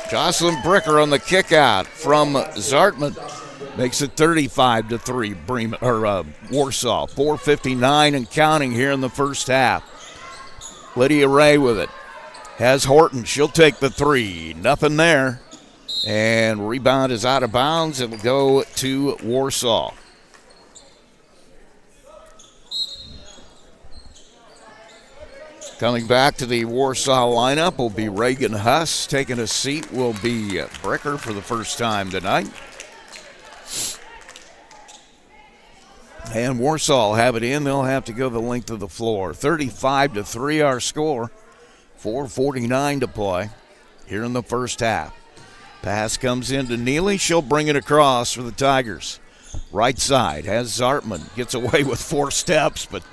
Jocelyn Bricker on the kick out from Zartman. Makes it 35-3. Warsaw. 4:59 and counting here in the first half. Lydia Ray with it. Has Horton. She'll take the 3. Nothing there. And rebound is out of bounds. It'll go to Warsaw. Coming back to the Warsaw lineup will be Reagan Huss. Taking a seat will be Bricker for the first time tonight. And Warsaw will have it in. They'll have to go the length of the floor. 35-3 our score. 4:49 to play here in the first half. Pass comes into Neely. She'll bring it across for the Tigers. Right side has Zartman. Gets away with 4 steps, but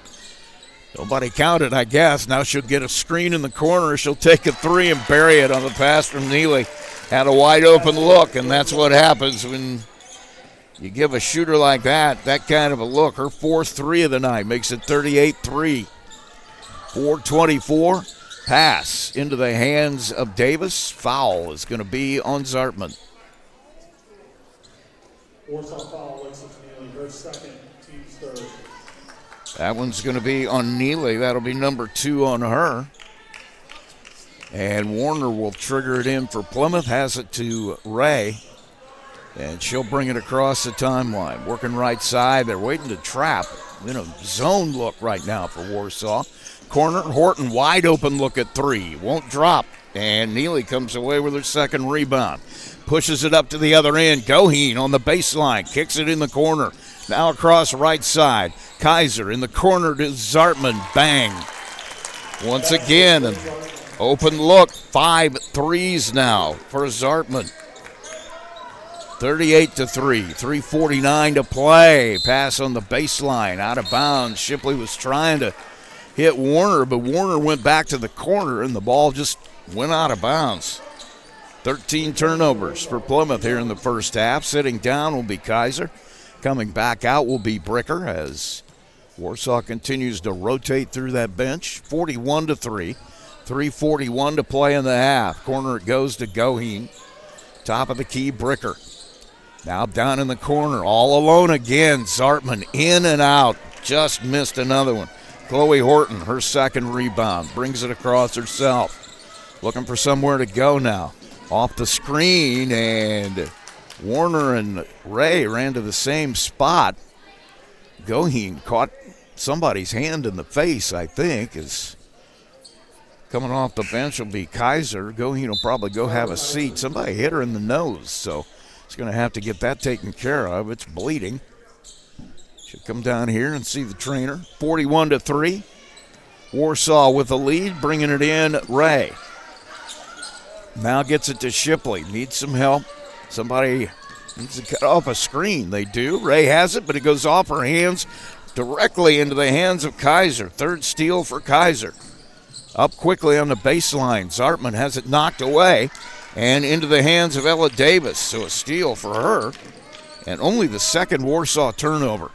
nobody counted, I guess. Now she'll get a screen in the corner. She'll take a 3 and bury it on the pass from Neely. Had a wide open look, and that's what happens when you give a shooter like that kind of a look. Her 4th 3 of the night makes it 38-3. 4:24. Pass into the hands of Davis. Foul is going to be on Zartman. Warsaw foul, Alexis Neely, her second, team's third. That one's going to be on Neely. That'll be number 2 on her. And Warner will trigger it in for Plymouth. Has it to Ray. And she'll bring it across the timeline. Working right side. They're waiting to trap. In a zone look right now for Warsaw. Corner, Horton wide open look at 3. Won't drop. And Neely comes away with her second rebound. Pushes it up to the other end. Goheen on the baseline. Kicks it in the corner. Now across right side. Kaiser in the corner to Zartman. Bang. Once again, an open look. 5 threes now for Zartman. 38-3. 3:49 to play. Pass on the baseline. Out of bounds. Shipley was trying to hit Warner, but Warner went back to the corner, and the ball just went out of bounds. 13 turnovers for Plymouth here in the first half. Sitting down will be Kaiser. Coming back out will be Bricker as Warsaw continues to rotate through that bench. 41-3. 3:41 to play in the half. Corner it goes to Goheen. Top of the key, Bricker. Now down in the corner, all alone again. Zartman in and out. Just missed another one. Chloe Horton, her second rebound. Brings it across herself. Looking for somewhere to go now. Off the screen, and Warner and Ray ran to the same spot. Goheen caught somebody's hand in the face, I think. Is coming off the bench will be Kaiser. Goheen will probably go have a seat. Somebody hit her in the nose, so he's going to have to get that taken care of. It's bleeding. Should come down here and see the trainer. 41-3. Warsaw with the lead, bringing it in, Ray. Now gets it to Shipley. Needs some help. Somebody needs to cut off a screen. They do. Ray has it, but it goes off her hands directly into the hands of Kaiser. Third steal for Kaiser. Up quickly on the baseline. Zartman has it knocked away and into the hands of Ella Davis. So a steal for her. And only the second Warsaw turnover.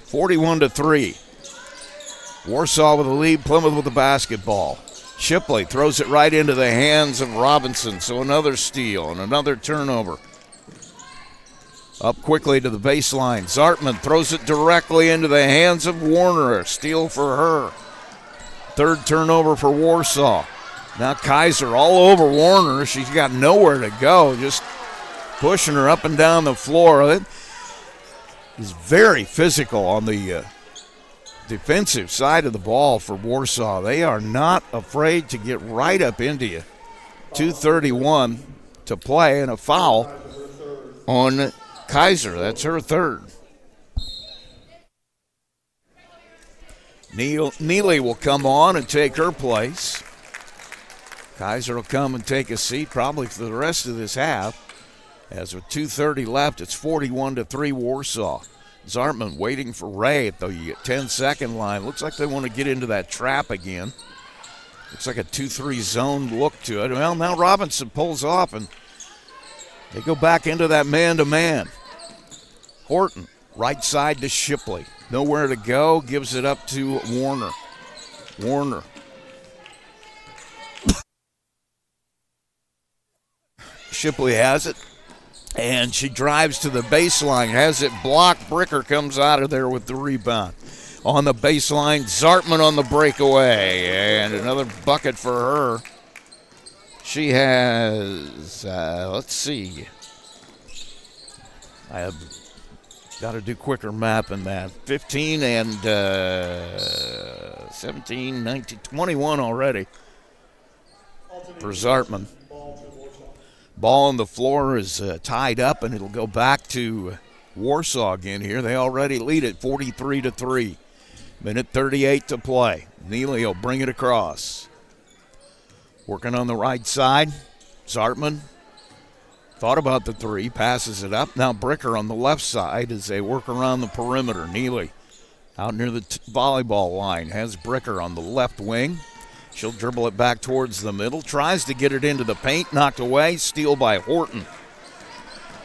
41-3. Warsaw with the lead, Plymouth with the basketball. Shipley throws it right into the hands of Robinson. So another steal and another turnover. Up quickly to the baseline. Zartman throws it directly into the hands of Warner. A steal for her. Third turnover for Warsaw. Now Kaiser all over Warner. She's got nowhere to go. Just pushing her up and down the floor. He's very physical on the defensive side of the ball for Warsaw. They are not afraid to get right up into you. 2:31 to play and a foul on Kaiser. That's her third. Neely will come on and take her place. Kaiser will come and take a seat probably for the rest of this half. As with 2:30 left, it's 41-3 Warsaw. Zartman waiting for Ray at the 10-second line. Looks like they want to get into that trap again. Looks like a 2-3 zone look to it. Well, now Robinson pulls off and they go back into that man-to-man. Horton, right side to Shipley. Nowhere to go, gives it up to Warner. Warner. Shipley has it, and she drives to the baseline, has it blocked. Bricker comes out of there with the rebound. On the baseline, Zartman on the breakaway, and another bucket for her. She has, let's see. I have got to do quicker math than that. 15 and 17, 19, 21 already for Zartman. Ball on the floor is tied up, and it'll go back to Warsaw again here. They already lead it 43-3. Minute 38 to play. Neely will bring it across. Working on the right side. Zartman thought about the three, passes it up. Now Bricker on the left side as they work around the perimeter. Neely out near the volleyball line has Bricker on the left wing. She'll dribble it back towards the middle. Tries to get it into the paint. Knocked away. Steal by Horton.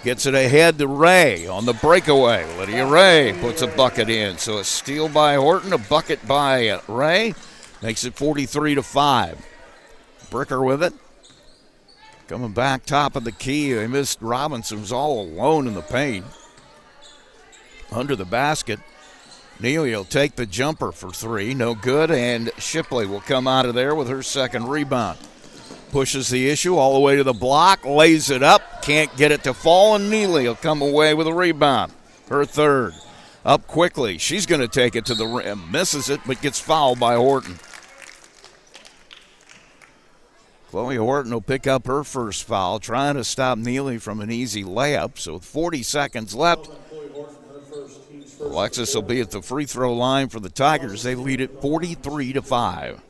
Gets it ahead to Ray on the breakaway. Lydia Ray puts a bucket in. So a steal by Horton, a bucket by Ray. Makes it 43-5. Bricker with it. Coming back top of the key. They missed Robinson. Was all alone in the paint. Under the basket. Neely will take the jumper for three. No good. And Shipley will come out of there with her second rebound. Pushes the issue all the way to the block. Lays it up. Can't get it to fall. And Neely will come away with a rebound. Her third. Up quickly. She's going to take it to the rim. Misses it, but gets fouled by Horton. Chloe Horton will pick up her first foul, trying to stop Neely from an easy layup. So with 40 seconds left, Alexis will be at the free throw line for the Tigers. They lead it 43-5.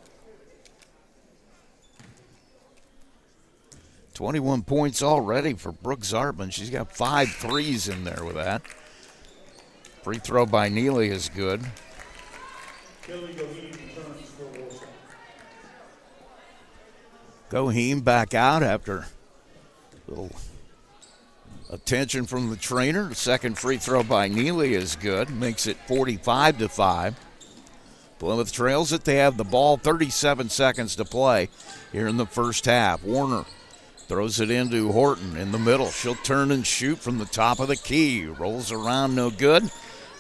21 points already for Brooke Zartman. She's got 5 threes in there with that. Free throw by Neely is good. Goheem back out after a little attention from the trainer. The second free throw by Neely is good. Makes it 45-5. Plymouth trails it. They have the ball. 37 seconds to play here in the first half. Warner throws it into Horton in the middle. She'll turn and shoot from the top of the key. Rolls around, no good.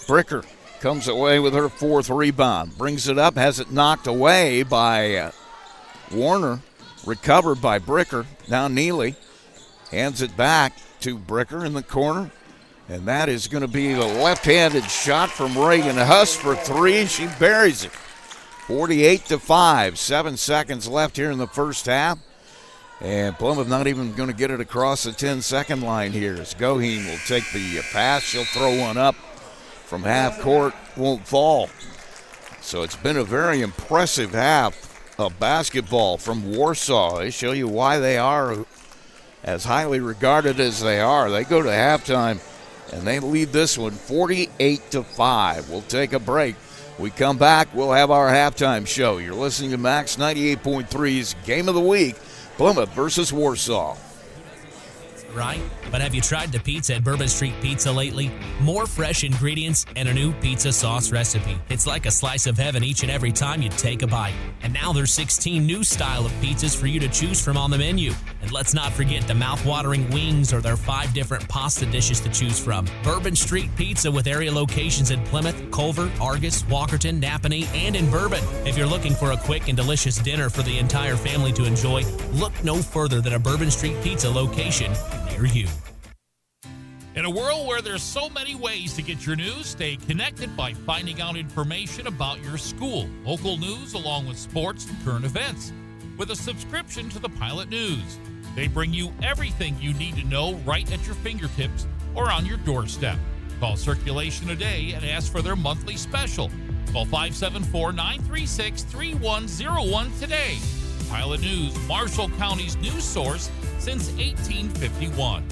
Bricker comes away with her fourth rebound. Brings it up, has it knocked away by Warner. Recovered by Bricker. Now Neely hands it back to Bricker in the corner. And that is going to be the left-handed shot from Reagan Huss for three. She buries it. 48-5. 7 seconds left here in the first half. And Plymouth not even going to get it across the 10-second line here as Goheen will take the pass. She'll throw one up from half court. Won't fall. So it's been a very impressive half of basketball from Warsaw. They show you why they are as highly regarded as they are. They go to halftime and they lead this one 48-5. We'll take a break. We come back, we'll have our halftime show. You're listening to Max 98.3's Game of the Week, Plymouth versus Warsaw. Right? But have you tried the pizza at Bourbon Street Pizza lately? More fresh ingredients and a new pizza sauce recipe. It's like a slice of heaven each and every time you take a bite. And now there's 16 new style of pizzas for you to choose from on the menu. And let's not forget the mouth-watering wings or their 5 different pasta dishes to choose from. Bourbon Street Pizza with area locations in Plymouth, Culver, Argus, Walkerton, Napanee, and in Bourbon. If you're looking for a quick and delicious dinner for the entire family to enjoy, look no further than a Bourbon Street Pizza location near you. In a world where there's so many ways to get your news, stay connected by finding out information about your school, local news, along with sports and current events. With a subscription to the Pilot News, they bring you everything you need to know right at your fingertips or on your doorstep. Call Circulation today and ask for their monthly special. Call 574-936-3101 today. Pilot News, Marshall County's news source since 1851.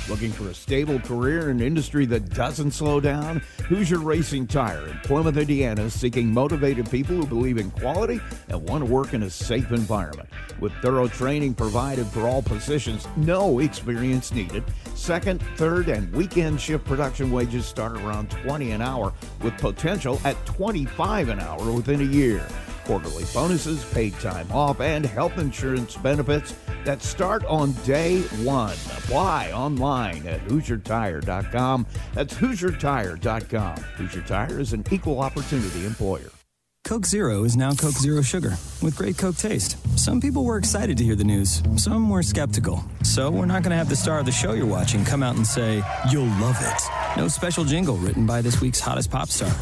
Looking for a stable career in an industry that doesn't slow down? Hoosier Racing Tire in Plymouth, Indiana is seeking motivated people who believe in quality and want to work in a safe environment. With thorough training provided for all positions, no experience needed. Second, third, and weekend shift production wages start around $20 an hour with potential at $25 an hour within a year. Quarterly bonuses, paid time off, and health insurance benefits that start on day one. Apply online at HoosierTire.com. That's HoosierTire.com. Hoosier Tire is an equal opportunity employer. Coke Zero is now Coke Zero Sugar with great Coke taste. Some people were excited to hear the news. Some were skeptical. So we're not going to have the star of the show you're watching come out and say, "You'll love it." No special jingle written by this week's hottest pop star.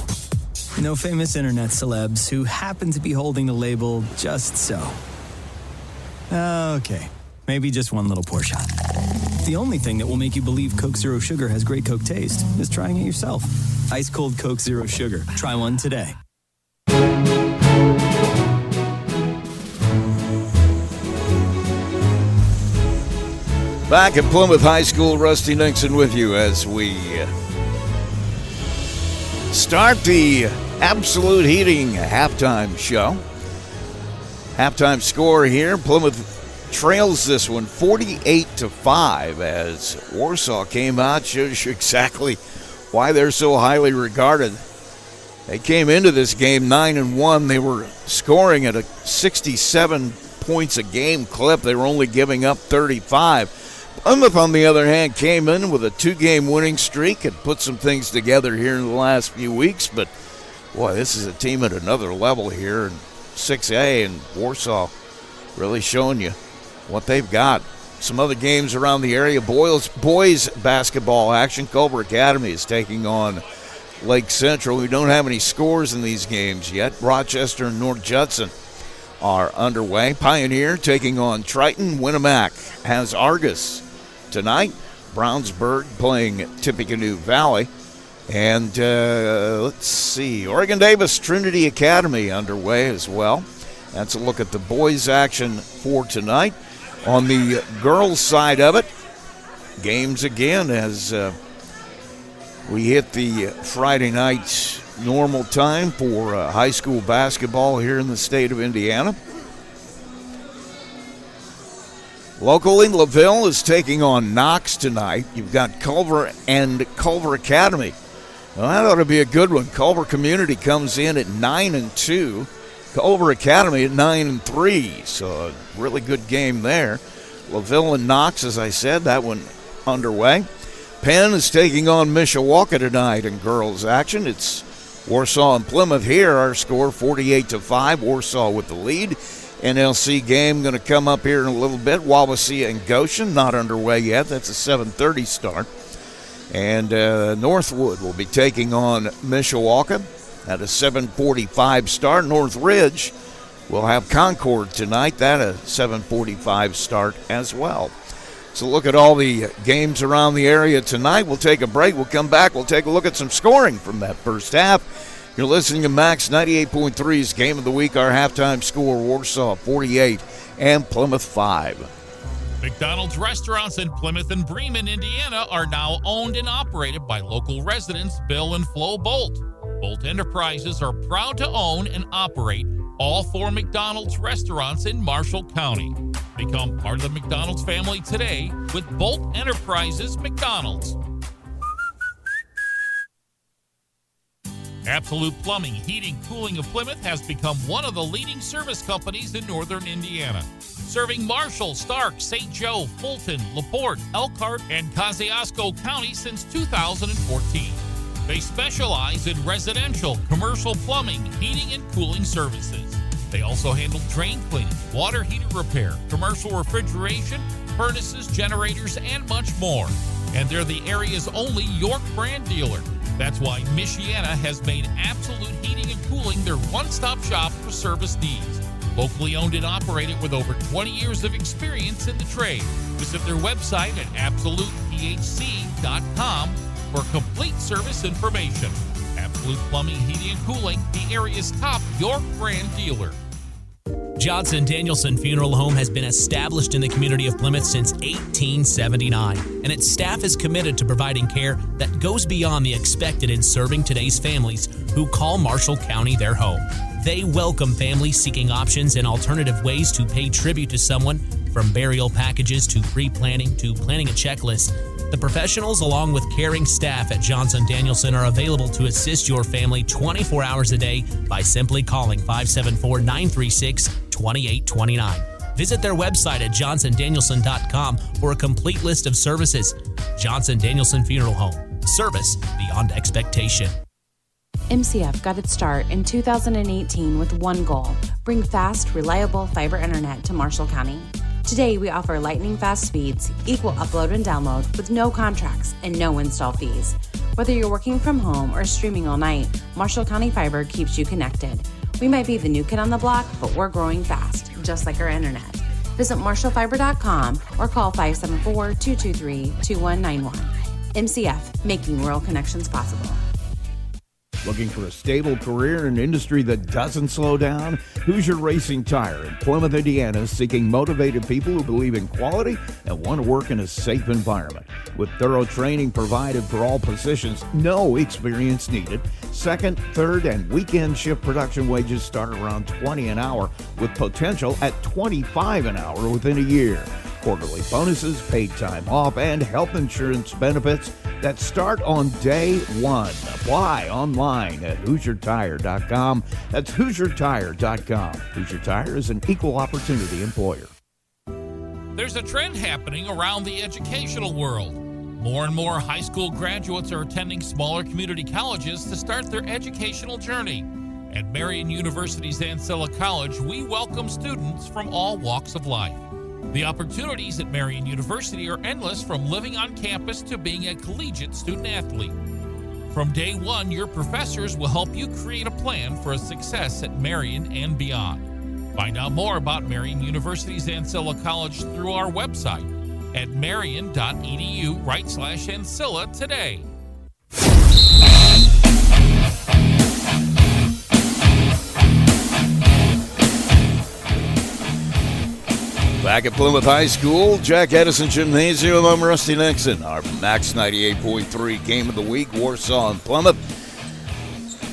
No famous internet celebs who happen to be holding the label just so. Okay, maybe just one little pour shot. The only thing that will make you believe Coke Zero Sugar has great Coke taste is trying it yourself. Ice cold Coke Zero Sugar. Try one today. Back at Plymouth High School, Rusty Nixon with you as we start the Absolute Heating halftime show. Halftime score here, Plymouth trails this one 48-5 as Warsaw came out. Shows you exactly why they're so highly regarded. They came into this game 9-1. They were scoring at a 67 points a game clip. They were only giving up 35. Plymouth, on the other hand, came in with a 2-game winning streak and put some things together here in the last few weeks. But, boy, this is a team at another level here in 6A, and Warsaw really showing you what they've got. Some other games around the area. Boys basketball action. Culver Academy is taking on Lake Central. We don't have any scores in these games yet. Rochester and North Judson are underway. Pioneer taking on Triton. Winnemac has Argus tonight. Brownsburg playing Tippecanoe Valley. And let's see, Oregon Davis Trinity Academy underway as well. That's a look at the boys' action for tonight. On the girls' side of it, games again as we hit the Friday night normal time for high school basketball here in the state of Indiana. Locally, LaVille is taking on Knox tonight. You've got Culver and Culver Academy. Well, that ought to be a good one. Culver Community comes in at 9-2. Culver Academy at 9-3. So a really good game there. LaVille and Knox, as I said, that one underway. Penn is taking on Mishawaka tonight in girls action. It's Warsaw and Plymouth here. Our score 48-5. Warsaw with the lead. NLC game going to come up here in a little bit. Wawasee and Goshen not underway yet. That's a 7:30 start. And Northwood will be taking on Mishawaka at a 7:45 start. Northridge will have Concord tonight. That a 7:45 start as well. So look at all the games around the area tonight. We'll take a break. We'll come back. We'll take a look at some scoring from that first half. You're listening to Max 98.3's Game of the Week. Our halftime score, Warsaw 48 and Plymouth 5. McDonald's restaurants in Plymouth and Bremen, Indiana are now owned and operated by local residents Bill and Flo Bolt. Bolt Enterprises are proud to own and operate all 4 McDonald's restaurants in Marshall County. Become part of the McDonald's family today with Bolt Enterprises McDonald's. Absolute Plumbing, Heating, Cooling of Plymouth has become one of the leading service companies in northern Indiana, serving Marshall, Stark, St. Joe, Fulton, LaPorte, Elkhart, and Kosciuszko County since 2014. They specialize in residential, commercial plumbing, heating, and cooling services. They also handle drain cleaning, water heater repair, commercial refrigeration, furnaces, generators, and much more. And they're the area's only York brand dealer. That's why Michiana has made Absolute Heating and Cooling their one-stop shop for service needs. Locally owned and operated with over 20 years of experience in the trade. Visit their website at absolutephc.com for complete service information. Absolute Plumbing, Heating, and Cooling, the area's top York brand dealer. Johnson Danielson Funeral Home has been established in the community of Plymouth since 1879, and its staff is committed to providing care that goes beyond the expected in serving today's families who call Marshall County their home. They welcome families seeking options and alternative ways to pay tribute to someone, from burial packages to pre-planning to planning a checklist. The professionals, along with caring staff at Johnson Danielson, are available to assist your family 24 hours a day by simply calling 574-936-2829. Visit their website at johnsondanielson.com for a complete list of services. Johnson Danielson Funeral Home. Service beyond expectation. MCF got its start in 2018 with one goal: bring fast, reliable fiber internet to Marshall County. Today, we offer lightning fast speeds, equal upload and download with no contracts and no install fees. Whether you're working from home or streaming all night, Marshall County Fiber keeps you connected. We might be the new kid on the block, but we're growing fast, just like our internet. Visit marshallfiber.com or call 574-223-2191. MCF, making rural connections possible. Looking for a stable career in an industry that doesn't slow down? Hoosier Racing Tire in Plymouth, Indiana is seeking motivated people who believe in quality and want to work in a safe environment. With thorough training provided for all positions, no experience needed. Second, third, and weekend shift production wages start around $20 an hour with potential at $25 an hour within a year. Quarterly bonuses, paid time off, and health insurance benefits that start on day one. Apply online at HoosierTire.com. That's HoosierTire.com. Hoosier Tire is an equal opportunity employer. There's a trend happening around the educational world. More and more high school graduates are attending smaller community colleges to start their educational journey. At Marian University's Ancilla College, we welcome students from all walks of life. The opportunities at Marian University are endless, from living on campus to being a collegiate student athlete. From day one, your professors will help you create a plan for a success at Marian and beyond. Find out more about Marian University's Ancilla College through our website at marian.edu/Ancilla today. Back at Plymouth High School, Jack Edison Gymnasium, I'm Rusty Nixon. Our Max 98.3 game of the week, Warsaw and Plymouth.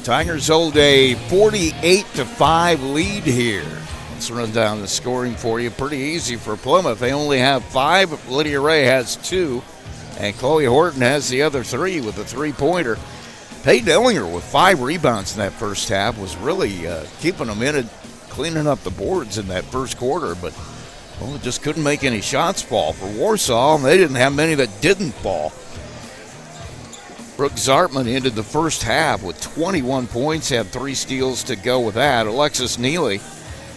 Tigers hold a 48-5 lead here. Let's run down the scoring for you. Pretty easy for Plymouth. They only have 5. Lydia Ray has 2. And Chloe Horton has the other 3 with a 3-pointer. Peyton Ellinger with 5 rebounds in that first half was really keeping them in it, cleaning up the boards in that first quarter, but well, it just couldn't make any shots fall for Warsaw, and they didn't have many that didn't fall. Brooke Zartman ended the first half with 21 points, had 3 steals to go with that. Alexis Neely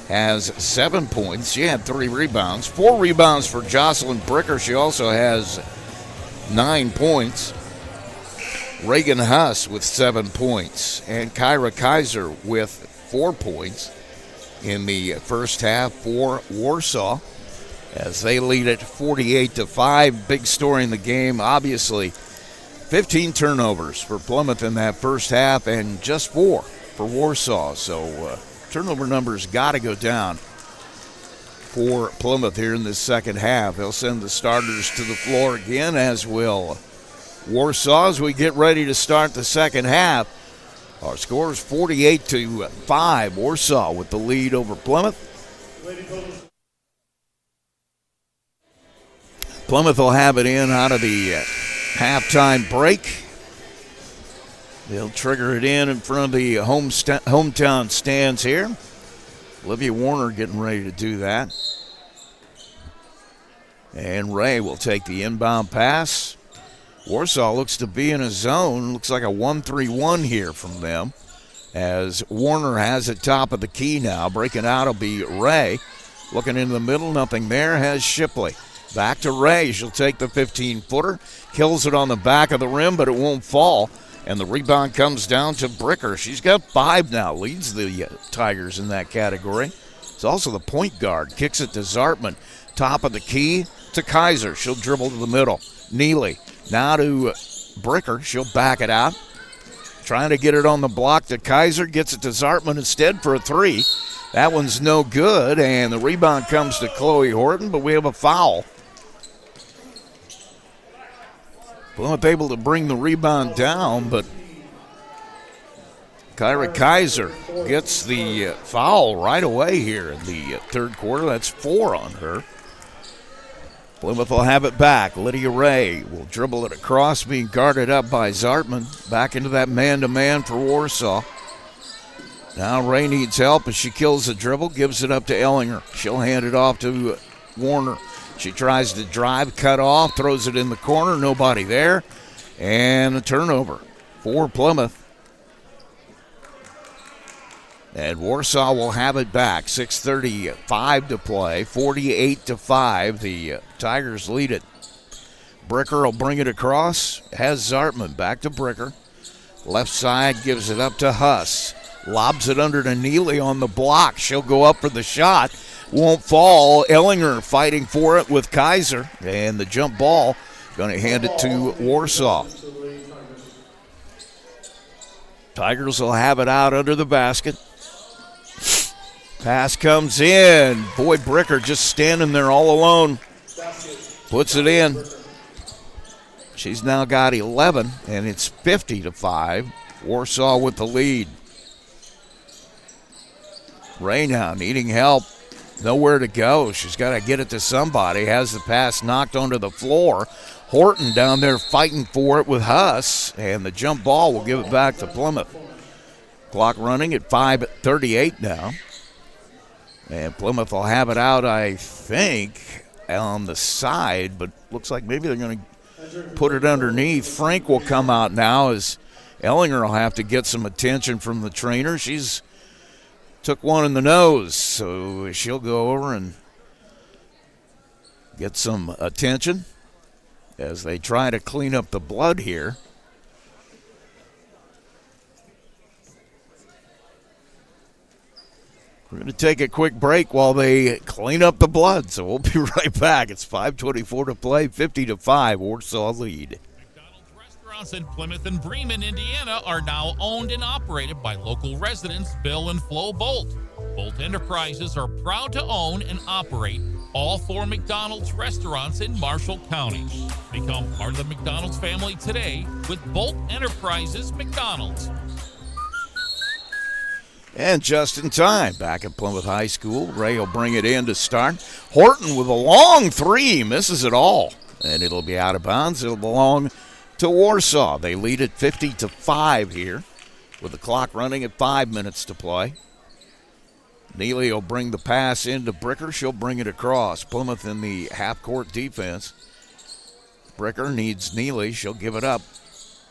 has 7 points. She had 3 rebounds. 4 rebounds for Jocelyn Bricker. She also has 9 points. Reagan Huss with 7 points. And Kyra Kaiser with 4 points in the first half for Warsaw, as they lead it 48-5. Big story in the game, obviously. 15 turnovers for Plymouth in that first half and just 4 for Warsaw. So turnover numbers got to go down for Plymouth here in this second half. They'll send the starters to the floor again, as will Warsaw, as we get ready to start the second half. Our score is 48-5. Warsaw with the lead over Plymouth. Plymouth will have it in out of the halftime break. They'll trigger it in front of the hometown stands here. Olivia Warner getting ready to do that. And Ray will take the inbound pass. Warsaw looks to be in a zone. Looks like a 1-3-1 here from them. As Warner has it top of the key now. Breaking out will be Ray. Looking in the middle, nothing there. Has Shipley. Back to Ray. She'll take the 15-footer. Kills it on the back of the rim, but it won't fall. And the rebound comes down to Bricker. She's got 5 now. Leads the Tigers in that category. It's also the point guard. Kicks it to Zartman. Top of the key to Kaiser. She'll dribble to the middle. Neely. Now to Bricker. She'll back it out. Trying to get it on the block to Kaiser. Gets it to Zartman instead for a 3. That one's no good. And the rebound comes to Chloe Horton, but we have a foul. Plymouth able to bring the rebound down, but Kyra Kaiser gets the foul right away here in the third quarter. That's 4 on her. Plymouth will have it back. Lydia Ray will dribble it across, being guarded up by Zartman. Back into that man-to-man for Warsaw. Now Ray needs help as she kills the dribble, gives it up to Ellinger. She'll hand it off to Warner. She tries to drive, cut off, throws it in the corner, nobody there. And a turnover for Plymouth. And Warsaw will have it back. 6:35 to play, 48-5. The Tigers lead it. Bricker will bring it across. Has Zartman back to Bricker. Left side gives it up to Huss. Lobs it under to Neely on the block. She'll go up for the shot. Won't fall. Ellinger fighting for it with Kaiser. And the jump ball, going to hand it to Warsaw. Tigers will have it out under the basket. Pass comes in. Boy, Bricker just standing there all alone. Puts it in. She's now got 11, and it's 50-5. Warsaw with the lead. Ray now needing help. Nowhere to go. She's got to get it to somebody. Has the pass knocked onto the floor. Horton down there fighting for it with Huss, and the jump ball will give it back to Plymouth. Clock running at 5:38 now. And Plymouth will have it out, I think, on the side, but looks like maybe they're going to put it underneath. Frank will come out now as Ellinger will have to get some attention from the trainer. She's took one in the nose, so she'll go over and get some attention as they try to clean up the blood here. We're going to take a quick break while they clean up the blood, so we'll be right back. It's 5:24 to play, 50-5, Warsaw lead. McDonald's restaurants in Plymouth and Bremen, Indiana are now owned and operated by local residents Bill and Flo Bolt. Bolt Enterprises are proud to own and operate all 4 McDonald's restaurants in Marshall County. Become part of the McDonald's family today with Bolt Enterprises McDonald's. And just in time, back at Plymouth High School, Ray will bring it in to start. Horton with a long 3, misses it all, and it'll be out of bounds. It'll belong to Warsaw. They lead at 50-5 here with the clock running at 5 minutes to play. Neely will bring the pass into Bricker. She'll bring it across. Plymouth in the half-court defense. Bricker needs Neely. She'll give it up.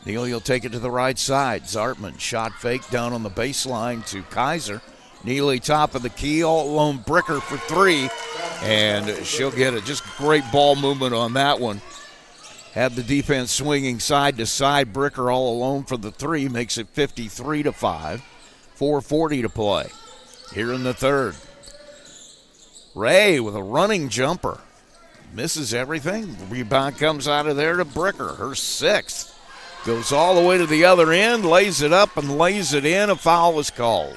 Neely will take it to the right side. Zartman, shot fake down on the baseline to Kaiser. Neely top of the key, all alone. Bricker for 3, and she'll get it. Just great ball movement on that one. Had the defense swinging side to side. Bricker all alone for the 3, makes it 53-5. 4:40 to play here in the third. Ray with a running jumper. Misses everything. Rebound comes out of there to Bricker, her 6th. Goes all the way to the other end, lays it up and lays it in. A foul is called.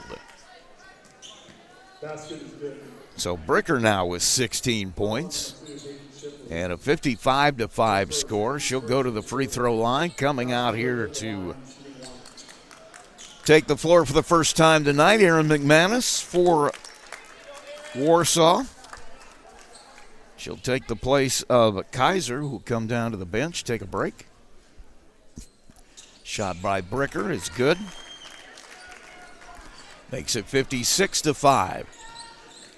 So Bricker now with 16 points and a 55-5 score. She'll go to the free throw line. Coming out here to take the floor for the first time tonight. Aaron McManus for Warsaw. She'll take the place of Kaiser, who will come down to the bench, take a break. Shot by Bricker is good. Makes it 56-5.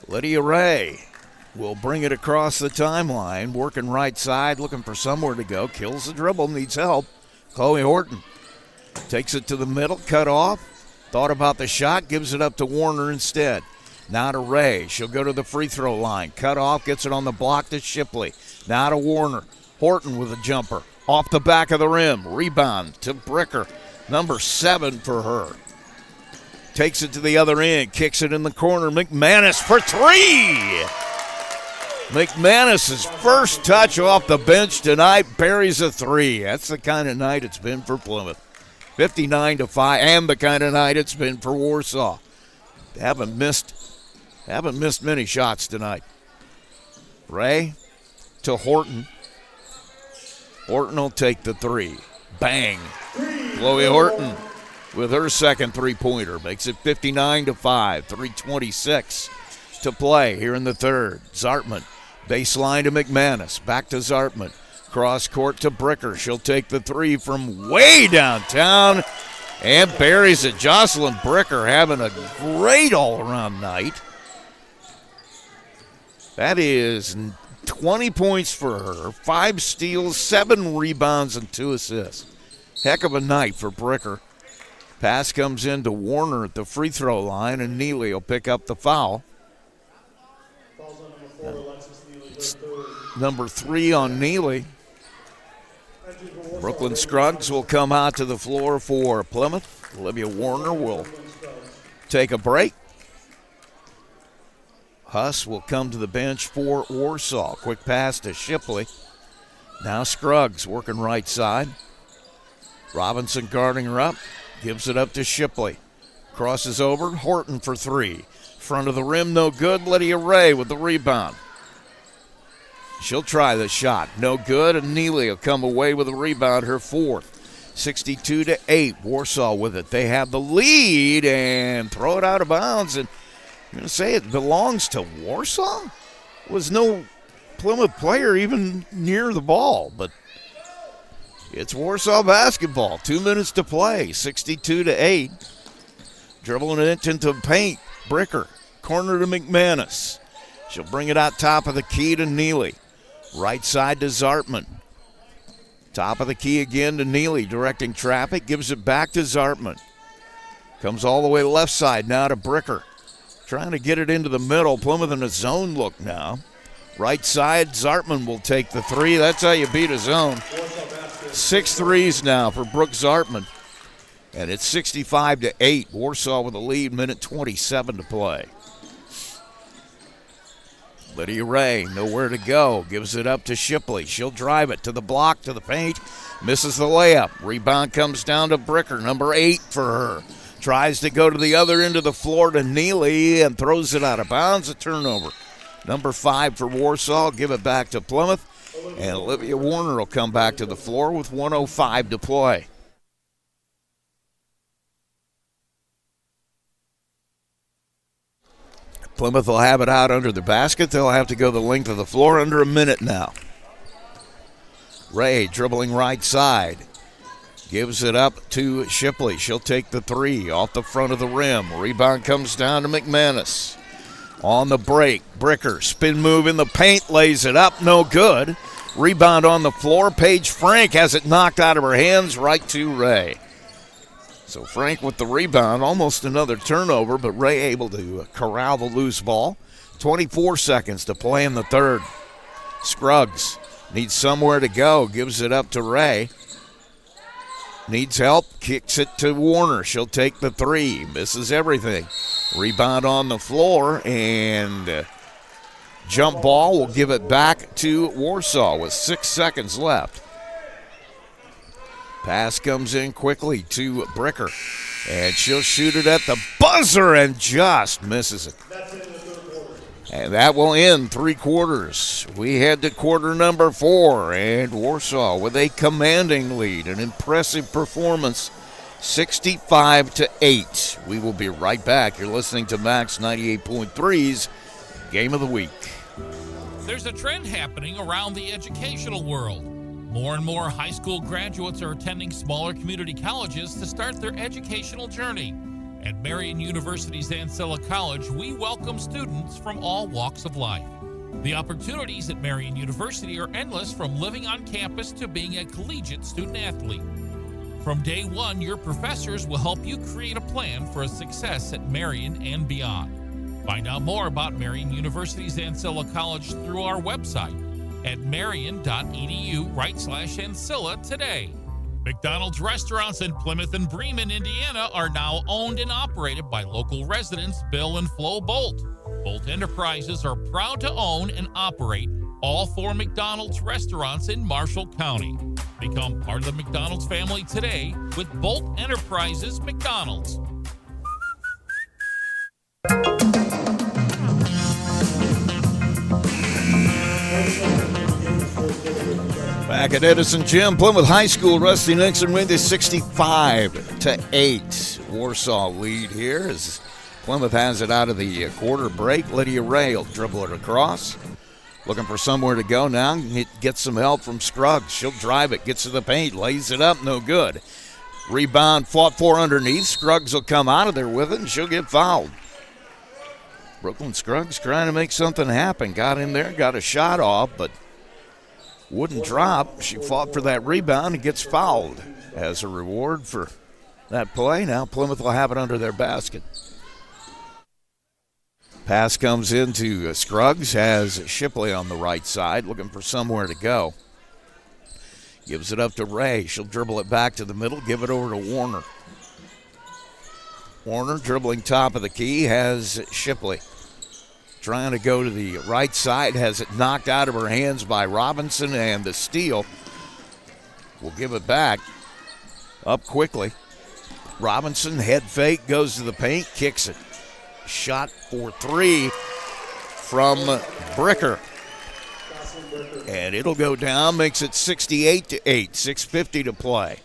Lydia Ray will bring it across the timeline, working right side, looking for somewhere to go. Kills the dribble, needs help. Chloe Horton takes it to the middle, cut off. Thought about the shot, gives it up to Warner instead. Now to Ray. She'll go to the free throw line. Cut off, gets it on the block to Shipley. Now to Warner. Horton with a jumper. Off the back of the rim. Rebound to Bricker. Number 7 for her. Takes it to the other end. Kicks it in the corner. McManus for 3. McManus' first touch off the bench tonight buries a 3. That's the kind of night it's been for Plymouth. 59-5, and the kind of night it's been for Warsaw. Haven't missed many shots tonight. Ray to Horton. Horton will take the 3. Bang. Chloe Horton with her second three-pointer. Makes it 59-5. 3:26 to play here in the third. Zartman. Baseline to McManus. Back to Zartman. Cross court to Bricker. She'll take the 3 from way downtown and buries it. Jocelyn Bricker having a great all-around night. That is 20 points for her, 5 steals, 7 rebounds, and 2 assists. Heck of a night for Bricker. Pass comes in to Warner at the free throw line, and Neely will pick up the foul. It's number 3 on Neely. Brooklyn Scruggs will come out to the floor for Plymouth. Olivia Warner will take a break. Huss will come to the bench for Warsaw. Quick pass to Shipley. Now Scruggs working right side. Robinson guarding her up. Gives it up to Shipley. Crosses over. Horton for 3. Front of the rim, no good. Lydia Ray with the rebound. She'll try the shot. No good, and Neely will come away with a rebound, her 4th. 62-8. Warsaw with it. They have the lead and throw it out of bounds. And I'm going to say it belongs to Warsaw. Was no Plymouth player even near the ball, but it's Warsaw basketball. 2 minutes to play. 62-8. Dribbling it into the paint. Bricker. Corner to McManus. She'll bring it out top of the key to Neely. Right side to Zartman. Top of the key again to Neely, directing traffic. Gives it back to Zartman. Comes all the way left side now to Bricker. Trying to get it into the middle. Plymouth in a zone look now. Right side, Zartman will take the 3. That's how you beat a zone. 6 threes now for Brooke Zartman. And it's 65-8. Warsaw with a lead, minute 27 to play. Lydia Ray, nowhere to go. Gives it up to Shipley. She'll drive it to the block, to the paint. Misses the layup. Rebound comes down to Bricker, number 8 for her. Tries to go to the other end of the floor to Neely and throws it out of bounds. A turnover. Number 5 for Warsaw. Give it back to Plymouth. And Olivia Warner will come back to the floor with 1:05 to play. Plymouth will have it out under the basket. They'll have to go the length of the floor, under a minute now. Ray dribbling right side. Gives it up to Shipley. She'll take the 3 off the front of the rim. Rebound comes down to McManus. On the break, Bricker, spin move in the paint, lays it up, no good. Rebound on the floor. Paige Frank has it knocked out of her hands, right to Ray. So Frank with the rebound, almost another turnover, but Ray able to corral the loose ball. 24 seconds to play in the third. Scruggs needs somewhere to go, gives it up to Ray. Needs help, kicks it to Warner. She'll take the 3, misses everything. Rebound on the floor, and jump ball will give it back to Warsaw with 6 seconds left. Pass comes in quickly to Bricker, and she'll shoot it at the buzzer and just misses it. And that will end 3 quarters. We head to quarter number 4, and Warsaw with a commanding lead, an impressive performance 65-8. We will be right back. You're listening to Max 98.3's Game of the Week. There's a trend happening around the educational world. More and more high school graduates are attending smaller community colleges to start their educational journey. At Marian University's Ancilla College, we welcome students from all walks of life. The opportunities at Marian University are endless, from living on campus to being a collegiate student athlete. From day one, your professors will help you create a plan for a success at Marian and beyond. Find out more about Marian University's Ancilla College through our website at marian.edu/Ancilla today. McDonald's restaurants in Plymouth and Bremen, Indiana are now owned and operated by local residents Bill and Flo Bolt. Bolt Enterprises are proud to own and operate all 4 McDonald's restaurants in Marshall County. Become part of the McDonald's family today with Bolt Enterprises McDonald's. Back at Edison Gym, Plymouth High School, Rusty Nixon wins 65-8. Warsaw lead here as Plymouth has it out of the quarter break. Lydia Ray will dribble it across. Looking for somewhere to go now. Gets some help from Scruggs. She'll drive it, gets to the paint, lays it up, no good. Rebound fought for underneath. Scruggs will come out of there with it, and she'll get fouled. Brooklyn Scruggs trying to make something happen. Got in there, got a shot off, but wouldn't drop. She fought for that rebound and gets fouled. As a reward for that play, now Plymouth will have it under their basket. Pass comes into Scruggs, has Shipley on the right side, looking for somewhere to go. Gives it up to Ray. She'll dribble it back to the middle, give it over to Warner. Warner dribbling top of the key, has Shipley. Trying to go to the right side, has it knocked out of her hands by Robinson, and the steal will give it back up quickly. Robinson, head fake, goes to the paint, kicks it. Shot for 3 from Bricker. And it'll go down, makes it 68-8, 6:50 to play.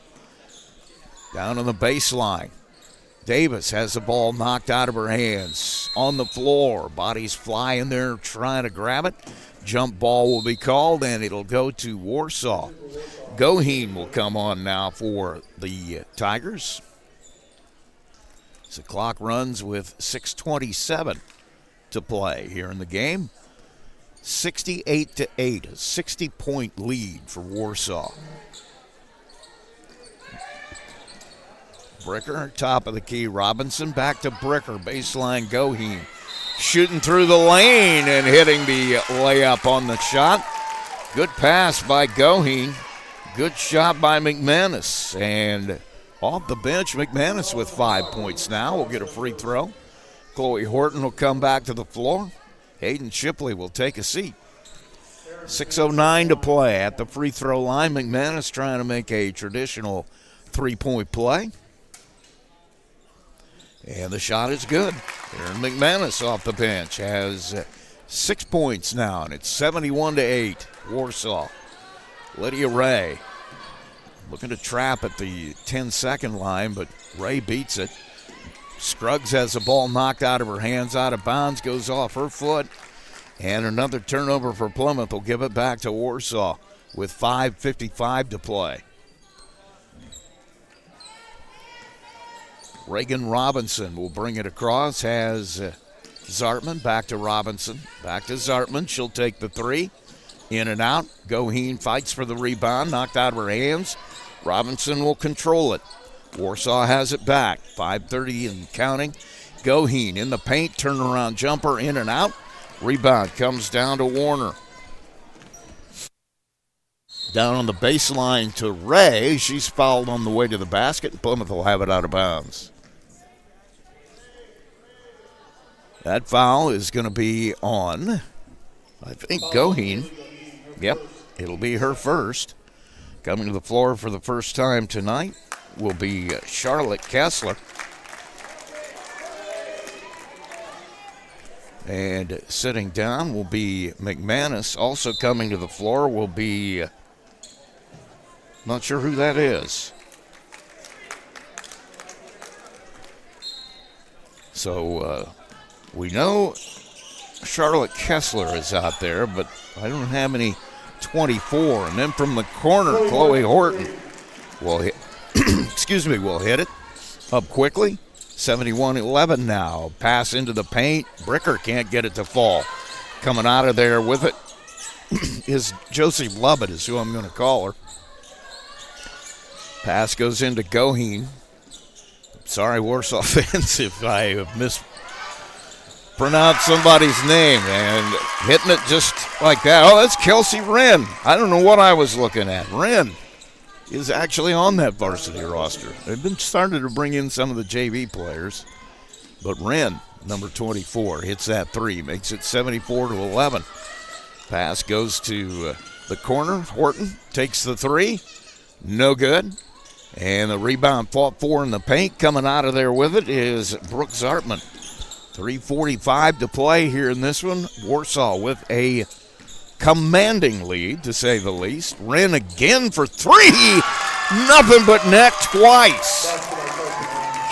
Down on the baseline. Davis has the ball knocked out of her hands. On the floor, bodies flying there trying to grab it. Jump ball will be called, and it'll go to Warsaw. Goheen will come on now for the Tigers. The clock runs with 6:27 to play here in the game. 68-8, a 60-point lead for Warsaw. Bricker, top of the key. Robinson back to Bricker. Baseline Goheen. Shooting through the lane and hitting the layup on the shot. Good pass by Goheen. Good shot by McManus. And off the bench, McManus with 5 points now. Will get a free throw. Chloe Horton will come back to the floor. Hayden Shipley will take a seat. 6:09 to play at the free throw line. McManus trying to make a traditional three-point play. And the shot is good. Aaron McManus off the bench has 6 points now, and it's 71-8, Warsaw. Lydia Ray looking to trap at the 10-second line, but Ray beats it. Scruggs has the ball knocked out of her hands, out of bounds, goes off her foot. And another turnover for Plymouth will give it back to Warsaw with 5:55 to play. Reagan Robinson will bring it across, has Zartman back to Robinson. Back to Zartman, she'll take the three. In and out, Goheen fights for the rebound, knocked out of her hands. Robinson will control it. Warsaw has it back, 5:30 and counting. Goheen in the paint, turnaround jumper, in and out. Rebound comes down to Warner. Down on the baseline to Ray. She's fouled on the way to the basket, and Plymouth will have it out of bounds. That foul is going to be on, I think, Goheen. Yep, it'll be her first. Coming to the floor for the first time tonight will be Charlotte Kessler. And sitting down will be McManus. Also coming to the floor will be, not sure who that is. So we know Charlotte Kessler is out there, but I don't have any 24. And then from the corner, Chloe Horton will hit, will hit it up quickly. 71-11 now. Pass into the paint. Bricker can't get it to fall. Coming out of there with it is Josie Lovett, is who I'm going to call her. Pass goes into Goheen. Sorry, Warsaw fans, if I have mispronounced somebody's name. And hitting it just like that. Oh, that's Kelsey Wren. I don't know what I was looking at. Wren is actually on that varsity roster. They've been starting to bring in some of the JV players. But Wren, number 24, hits that three, makes it 74-11. Pass goes to the corner. Horton takes the three. No good. And the rebound fought for in the paint. Coming out of there with it is Brooke Zartman. 3:45 to play here in this one. Warsaw with a commanding lead, to say the least. Wren again for three. Nothing but net twice.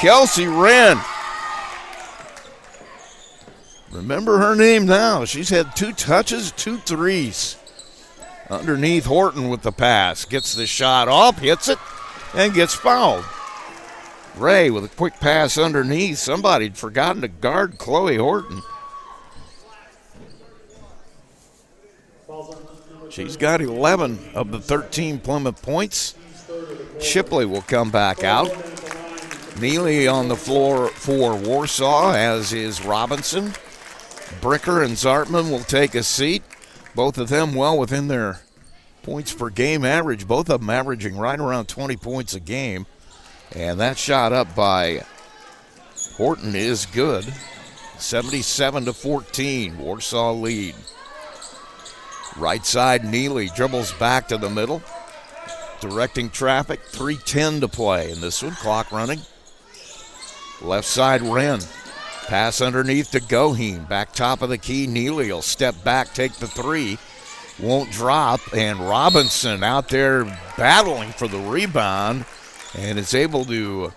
Kelsey Wren. Remember her name now. She's had 2 touches, 2 threes. Underneath Horton with the pass. Gets the shot off, hits it, and gets fouled. Ray with a quick pass underneath. Somebody had forgotten to guard Chloe Horton. She's got 11 of the 13 Plymouth points. Shipley will come back out. Neely on the floor for Warsaw, as is Robinson. Bricker and Zartman will take a seat. Both of them well within their points per game average. Both of them averaging right around 20 points a game. And that shot up by Horton is good. 77-14, Warsaw lead. Right side, Neely dribbles back to the middle. Directing traffic, 3:10 to play in this one, clock running. Left side, Wren. Pass underneath to Goheen. Back top of the key, Neely will step back, take the three. Won't drop, and Robinson out there battling for the rebound and is able to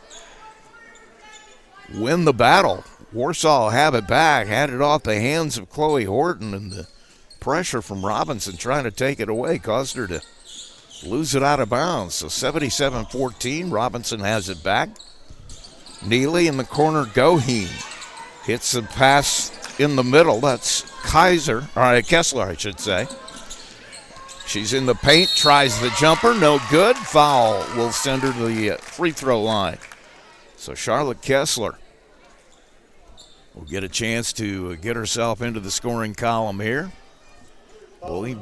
win the battle. Warsaw will have it back, had it off the hands of Chloe Horton, and the pressure from Robinson trying to take it away caused her to lose it out of bounds. So 77-14, Robinson has it back. Neely in the corner, Goheen hits the pass in the middle. That's Kessler, I should say. She's in the paint, tries the jumper, no good. Foul will send her to the free throw line. So Charlotte Kessler will get a chance to get herself into the scoring column here. I believe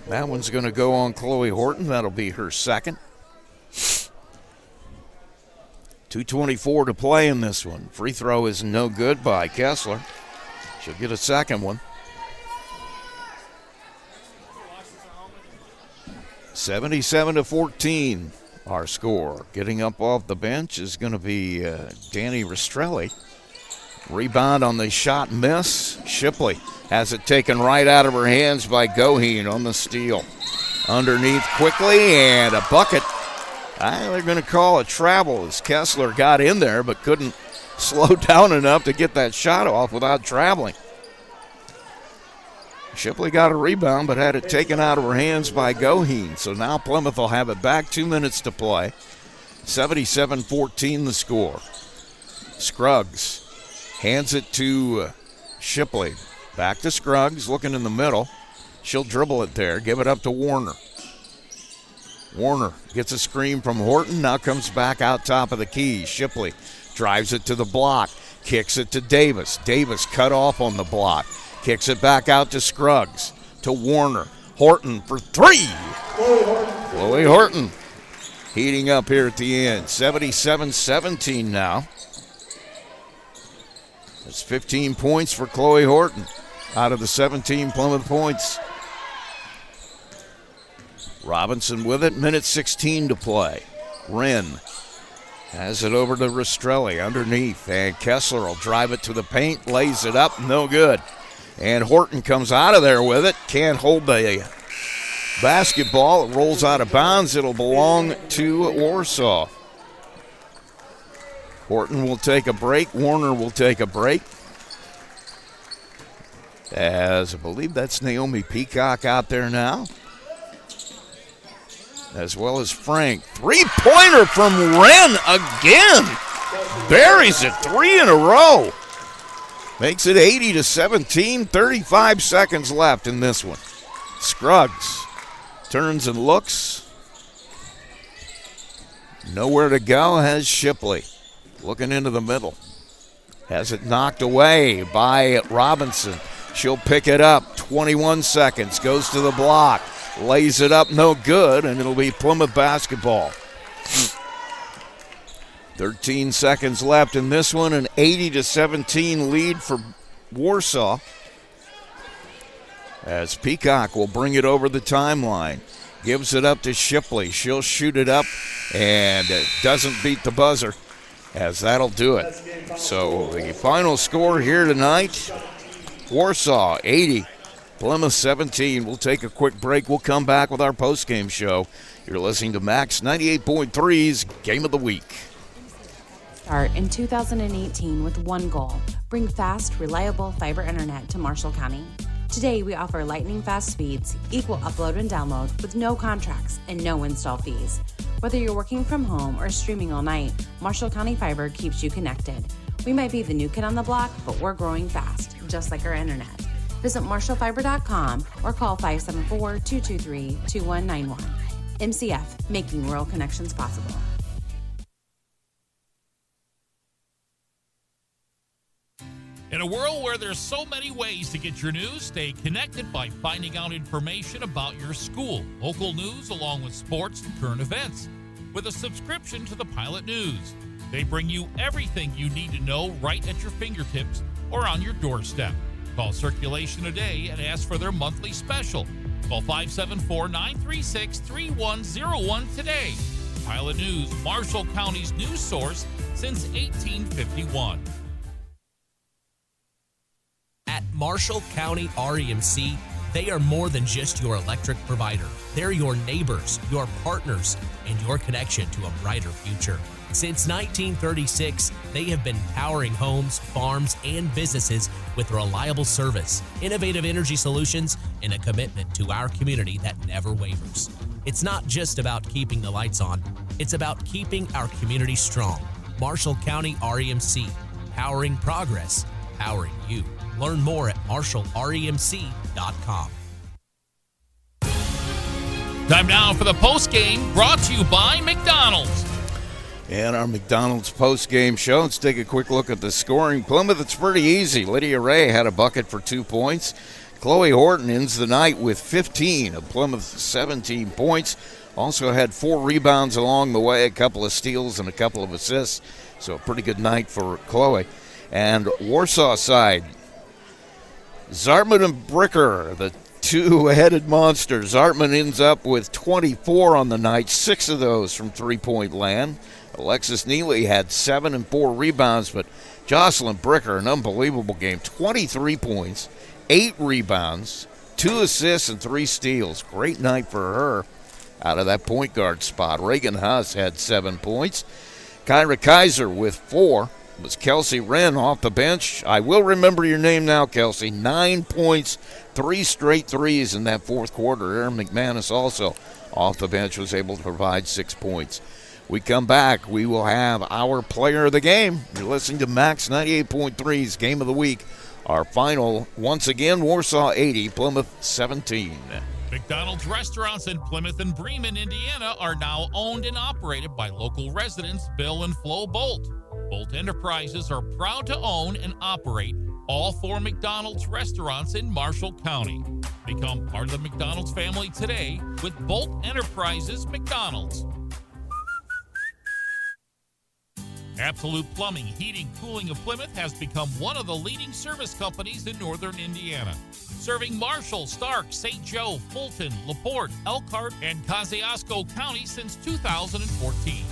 that one's going to go on Chloe Horton. That'll be her second. 2:24 to play in this one. Free throw is no good by Kessler. She'll get a second one. 77-14, our score. Getting up off the bench is going to be Danny Rastrelli. Rebound on the shot miss. Shipley has it taken right out of her hands by Goheen on the steal. Underneath quickly, and a bucket. They're going to call a travel as Kessler got in there but couldn't slow down enough to get that shot off without traveling. Shipley got a rebound but had it taken out of her hands by Goheen. So now Plymouth will have it back. 2 minutes to play. 77-14 the score. Scruggs hands it to Shipley. Back to Scruggs, looking in the middle. She'll dribble it there, give it up to Warner. Warner gets a screen from Horton, now comes back out top of the key. Shipley drives it to the block, kicks it to Davis. Davis cut off on the block, kicks it back out to Scruggs, to Warner. Horton for three. Chloe Horton heating up here at the end. 77-17 now. That's 15 points for Chloe Horton out of the 17 Plymouth points. Robinson with it, minute 16 to play. Wren has it over to Rastrelli underneath, and Kessler will drive it to the paint, lays it up, no good. And Horton comes out of there with it, can't hold the basketball. It rolls out of bounds. It'll belong to Warsaw. Horton will take a break. Warner will take a break. As I believe that's Naomi Peacock out there now. As well as Frank. Three-pointer from Wren again. Buries it 3 in a row. Makes it 80-17. 35 seconds left in this one. Scruggs turns and looks. Nowhere to go has Shipley. Looking into the middle. Has it knocked away by Robinson. She'll pick it up. 21 seconds. Goes to the block. Lays it up. No good. And it'll be Plymouth basketball. 13 seconds left in this one. An 80-17 lead for Warsaw. As Peacock will bring it over the timeline. Gives it up to Shipley. She'll shoot it up and doesn't beat the buzzer, as that'll do it. So the final score here tonight, Warsaw 80, Plymouth 17. We'll take a quick break. We'll come back with our postgame show. You're listening to Max 98.3's Game of the Week. Start in 2018 with one goal: bring fast, reliable fiber internet to Marshall County. Today, we offer lightning-fast speeds, equal upload and download with no contracts and no install fees. Whether you're working from home or streaming all night, Marshall County Fiber keeps you connected. We might be the new kid on the block, but we're growing fast, just like our internet. Visit marshallfiber.com or call 574-223-2191. MCF, making rural connections possible. In a world where there's so many ways to get your news, stay connected by finding out information about your school, local news, along with sports and current events. With a subscription to the Pilot News, they bring you everything you need to know right at your fingertips or on your doorstep. Call Circulation today and ask for their monthly special. Call 574-936-3101 today. Pilot News, Marshall County's news source since 1851. At Marshall County REMC, they are more than just your electric provider. They're your neighbors, your partners, and your connection to a brighter future. Since 1936, they have been powering homes, farms, and businesses with reliable service, innovative energy solutions, and a commitment to our community that never wavers. It's not just about keeping the lights on, it's about keeping our community strong. Marshall County REMC, powering progress, powering you. Learn more at marshallremc.com. Time now for the postgame, brought to you by McDonald's. And our McDonald's postgame show. Let's take a quick look at the scoring. Plymouth, it's pretty easy. Lydia Ray had a bucket for 2 points. Chloe Horton ends the night with 15 of Plymouth's 17 points. Also had 4 rebounds along the way, a couple of steals and a couple of assists. So a pretty good night for Chloe. And Warsaw side, Zartman and Bricker, the two-headed monsters. Zartman ends up with 24 on the night, 6 of those from three-point land. Alexis Neely had 7 and 4 rebounds, but Jocelyn Bricker, an unbelievable game. 23 points, 8 rebounds, 2 assists, and 3 steals. Great night for her out of that point guard spot. Reagan Huss had 7 points. Kyra Kaiser with 4. It was Kelsey Wren off the bench. I will remember your name now, Kelsey. 9 points, 3 straight threes in that fourth quarter. Aaron McManus also off the bench was able to provide 6 points. We come back, we will have our player of the game. You're listening to Max 98.3's Game of the Week. Our final, once again, Warsaw 80, Plymouth 17. McDonald's restaurants in Plymouth and Bremen, Indiana are now owned and operated by local residents Bill and Flo Bolt. Bolt Enterprises are proud to own and operate all 4 McDonald's restaurants in Marshall County. Become part of the McDonald's family today with Bolt Enterprises McDonald's. Absolute Plumbing, Heating, Cooling of Plymouth has become one of the leading service companies in northern Indiana, serving Marshall, Stark, St. Joe, Fulton, LaPorte, Elkhart, and Kosciuszko County since 2014.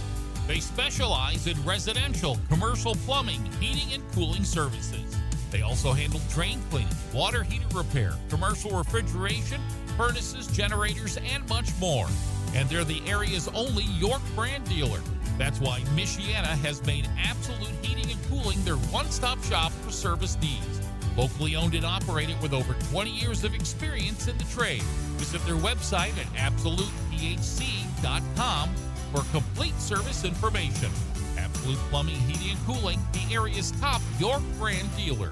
They specialize in residential, commercial plumbing, heating, and cooling services. They also handle drain cleaning, water heater repair, commercial refrigeration, furnaces, generators, and much more. And they're the area's only York brand dealer. That's why Michiana has made Absolute Heating and Cooling their one-stop shop for service needs. Locally owned and operated with over 20 years of experience in the trade. Visit their website at absolutephc.com for complete service information. Absolute Plumbing, Heating, and Cooling, the area's top York brand dealer.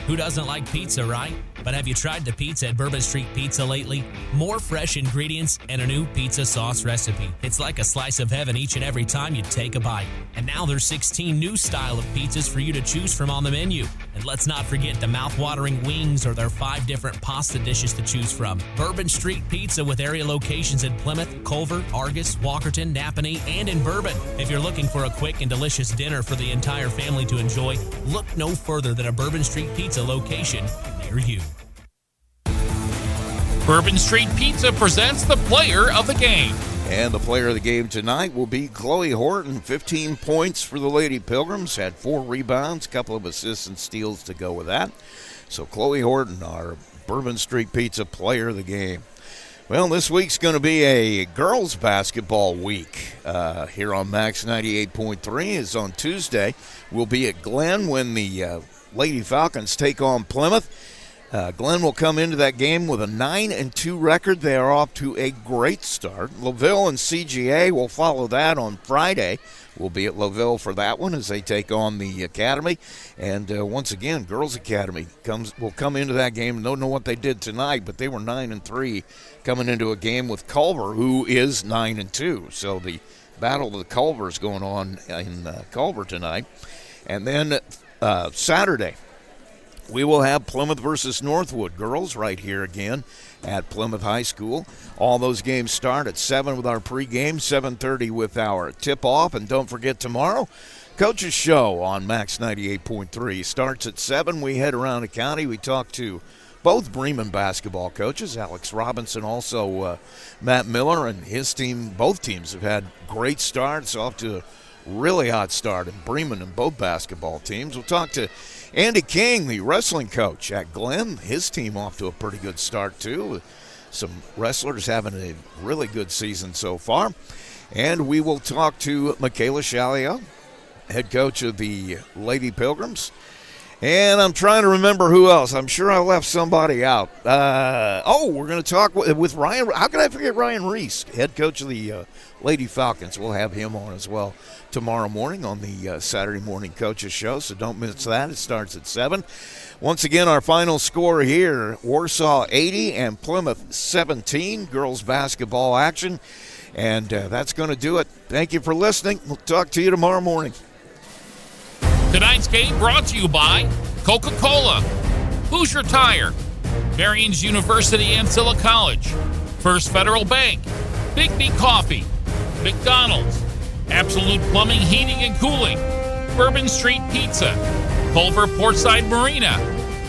Who doesn't like pizza, right? But have you tried the pizza at Bourbon Street Pizza lately? More fresh ingredients and a new pizza sauce recipe. It's like a slice of heaven each and every time you take a bite. And now there's 16 new style of pizzas for you to choose from on the menu. And let's not forget the mouth-watering wings or their 5 different pasta dishes to choose from. Bourbon Street Pizza with area locations in Plymouth, Culver, Argus, Walkerton, Napanee, and in Bourbon. If you're looking for a quick and delicious dinner for the entire family to enjoy, look no further than a Bourbon Street Pizza location near you. Bourbon Street Pizza presents the player of the game. And the player of the game tonight will be Chloe Horton. 15 points for the Lady Pilgrims, had 4 rebounds, a couple of assists and steals to go with that. So Chloe Horton, our Bourbon Street Pizza player of the game. Well, this week's going to be a girls basketball week here on Max 98.3. Is on Tuesday. We'll be at Glen when the Lady Falcons take on Plymouth. Glen will come into that game with a 9-2 record. They are off to a great start. Laville and CGA will follow that on Friday. We'll be at Laville for that one as they take on the Academy. And once again, Girls Academy will come into that game. Don't know what they did tonight, but they were 9-3 coming into a game with Culver, who is 9-2. So the battle of the Culver is going on in Culver tonight. And then Saturday, we will have Plymouth versus Northwood girls right here again at Plymouth High School. All those games start at 7 with our pregame, 7:30 with our tip-off. And don't forget tomorrow, Coach's Show on Max 98.3 starts at 7. We head around the county. We talk to both Bremen basketball coaches, Alex Robinson, also Matt Miller, and his team. Both teams have had great starts, off to a really hot start in Bremen and both basketball teams. We'll talk to Andy King, the wrestling coach at Glen. His team off to a pretty good start, too. Some wrestlers having a really good season so far. And we will talk to Michaela Shalio, head coach of the Lady Pilgrims. And I'm trying to remember who else. I'm sure I left somebody out. We're going to talk with Ryan. How can I forget Ryan Reese, head coach of the Lady Falcons? We'll have him on as well tomorrow morning on the Saturday Morning Coaches Show, so don't miss that. It starts at 7. Once again, our final score here, Warsaw 80 and Plymouth 17, girls basketball action. And that's going to do it. Thank you for listening. We'll talk to you tomorrow morning. Tonight's game brought to you by Coca-Cola, Hoosier Tire, Marion's University Ancilla College, First Federal Bank, Bigby Coffee, McDonald's, Absolute Plumbing, Heating, and Cooling, Bourbon Street Pizza, Culver Portside Marina,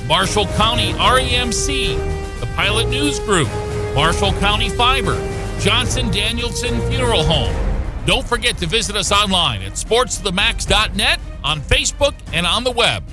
Marshall County REMC, the Pilot News Group, Marshall County Fiber, Johnson Danielson Funeral Home. Don't forget to visit us online at sportsthemax.net, on Facebook, and on the web.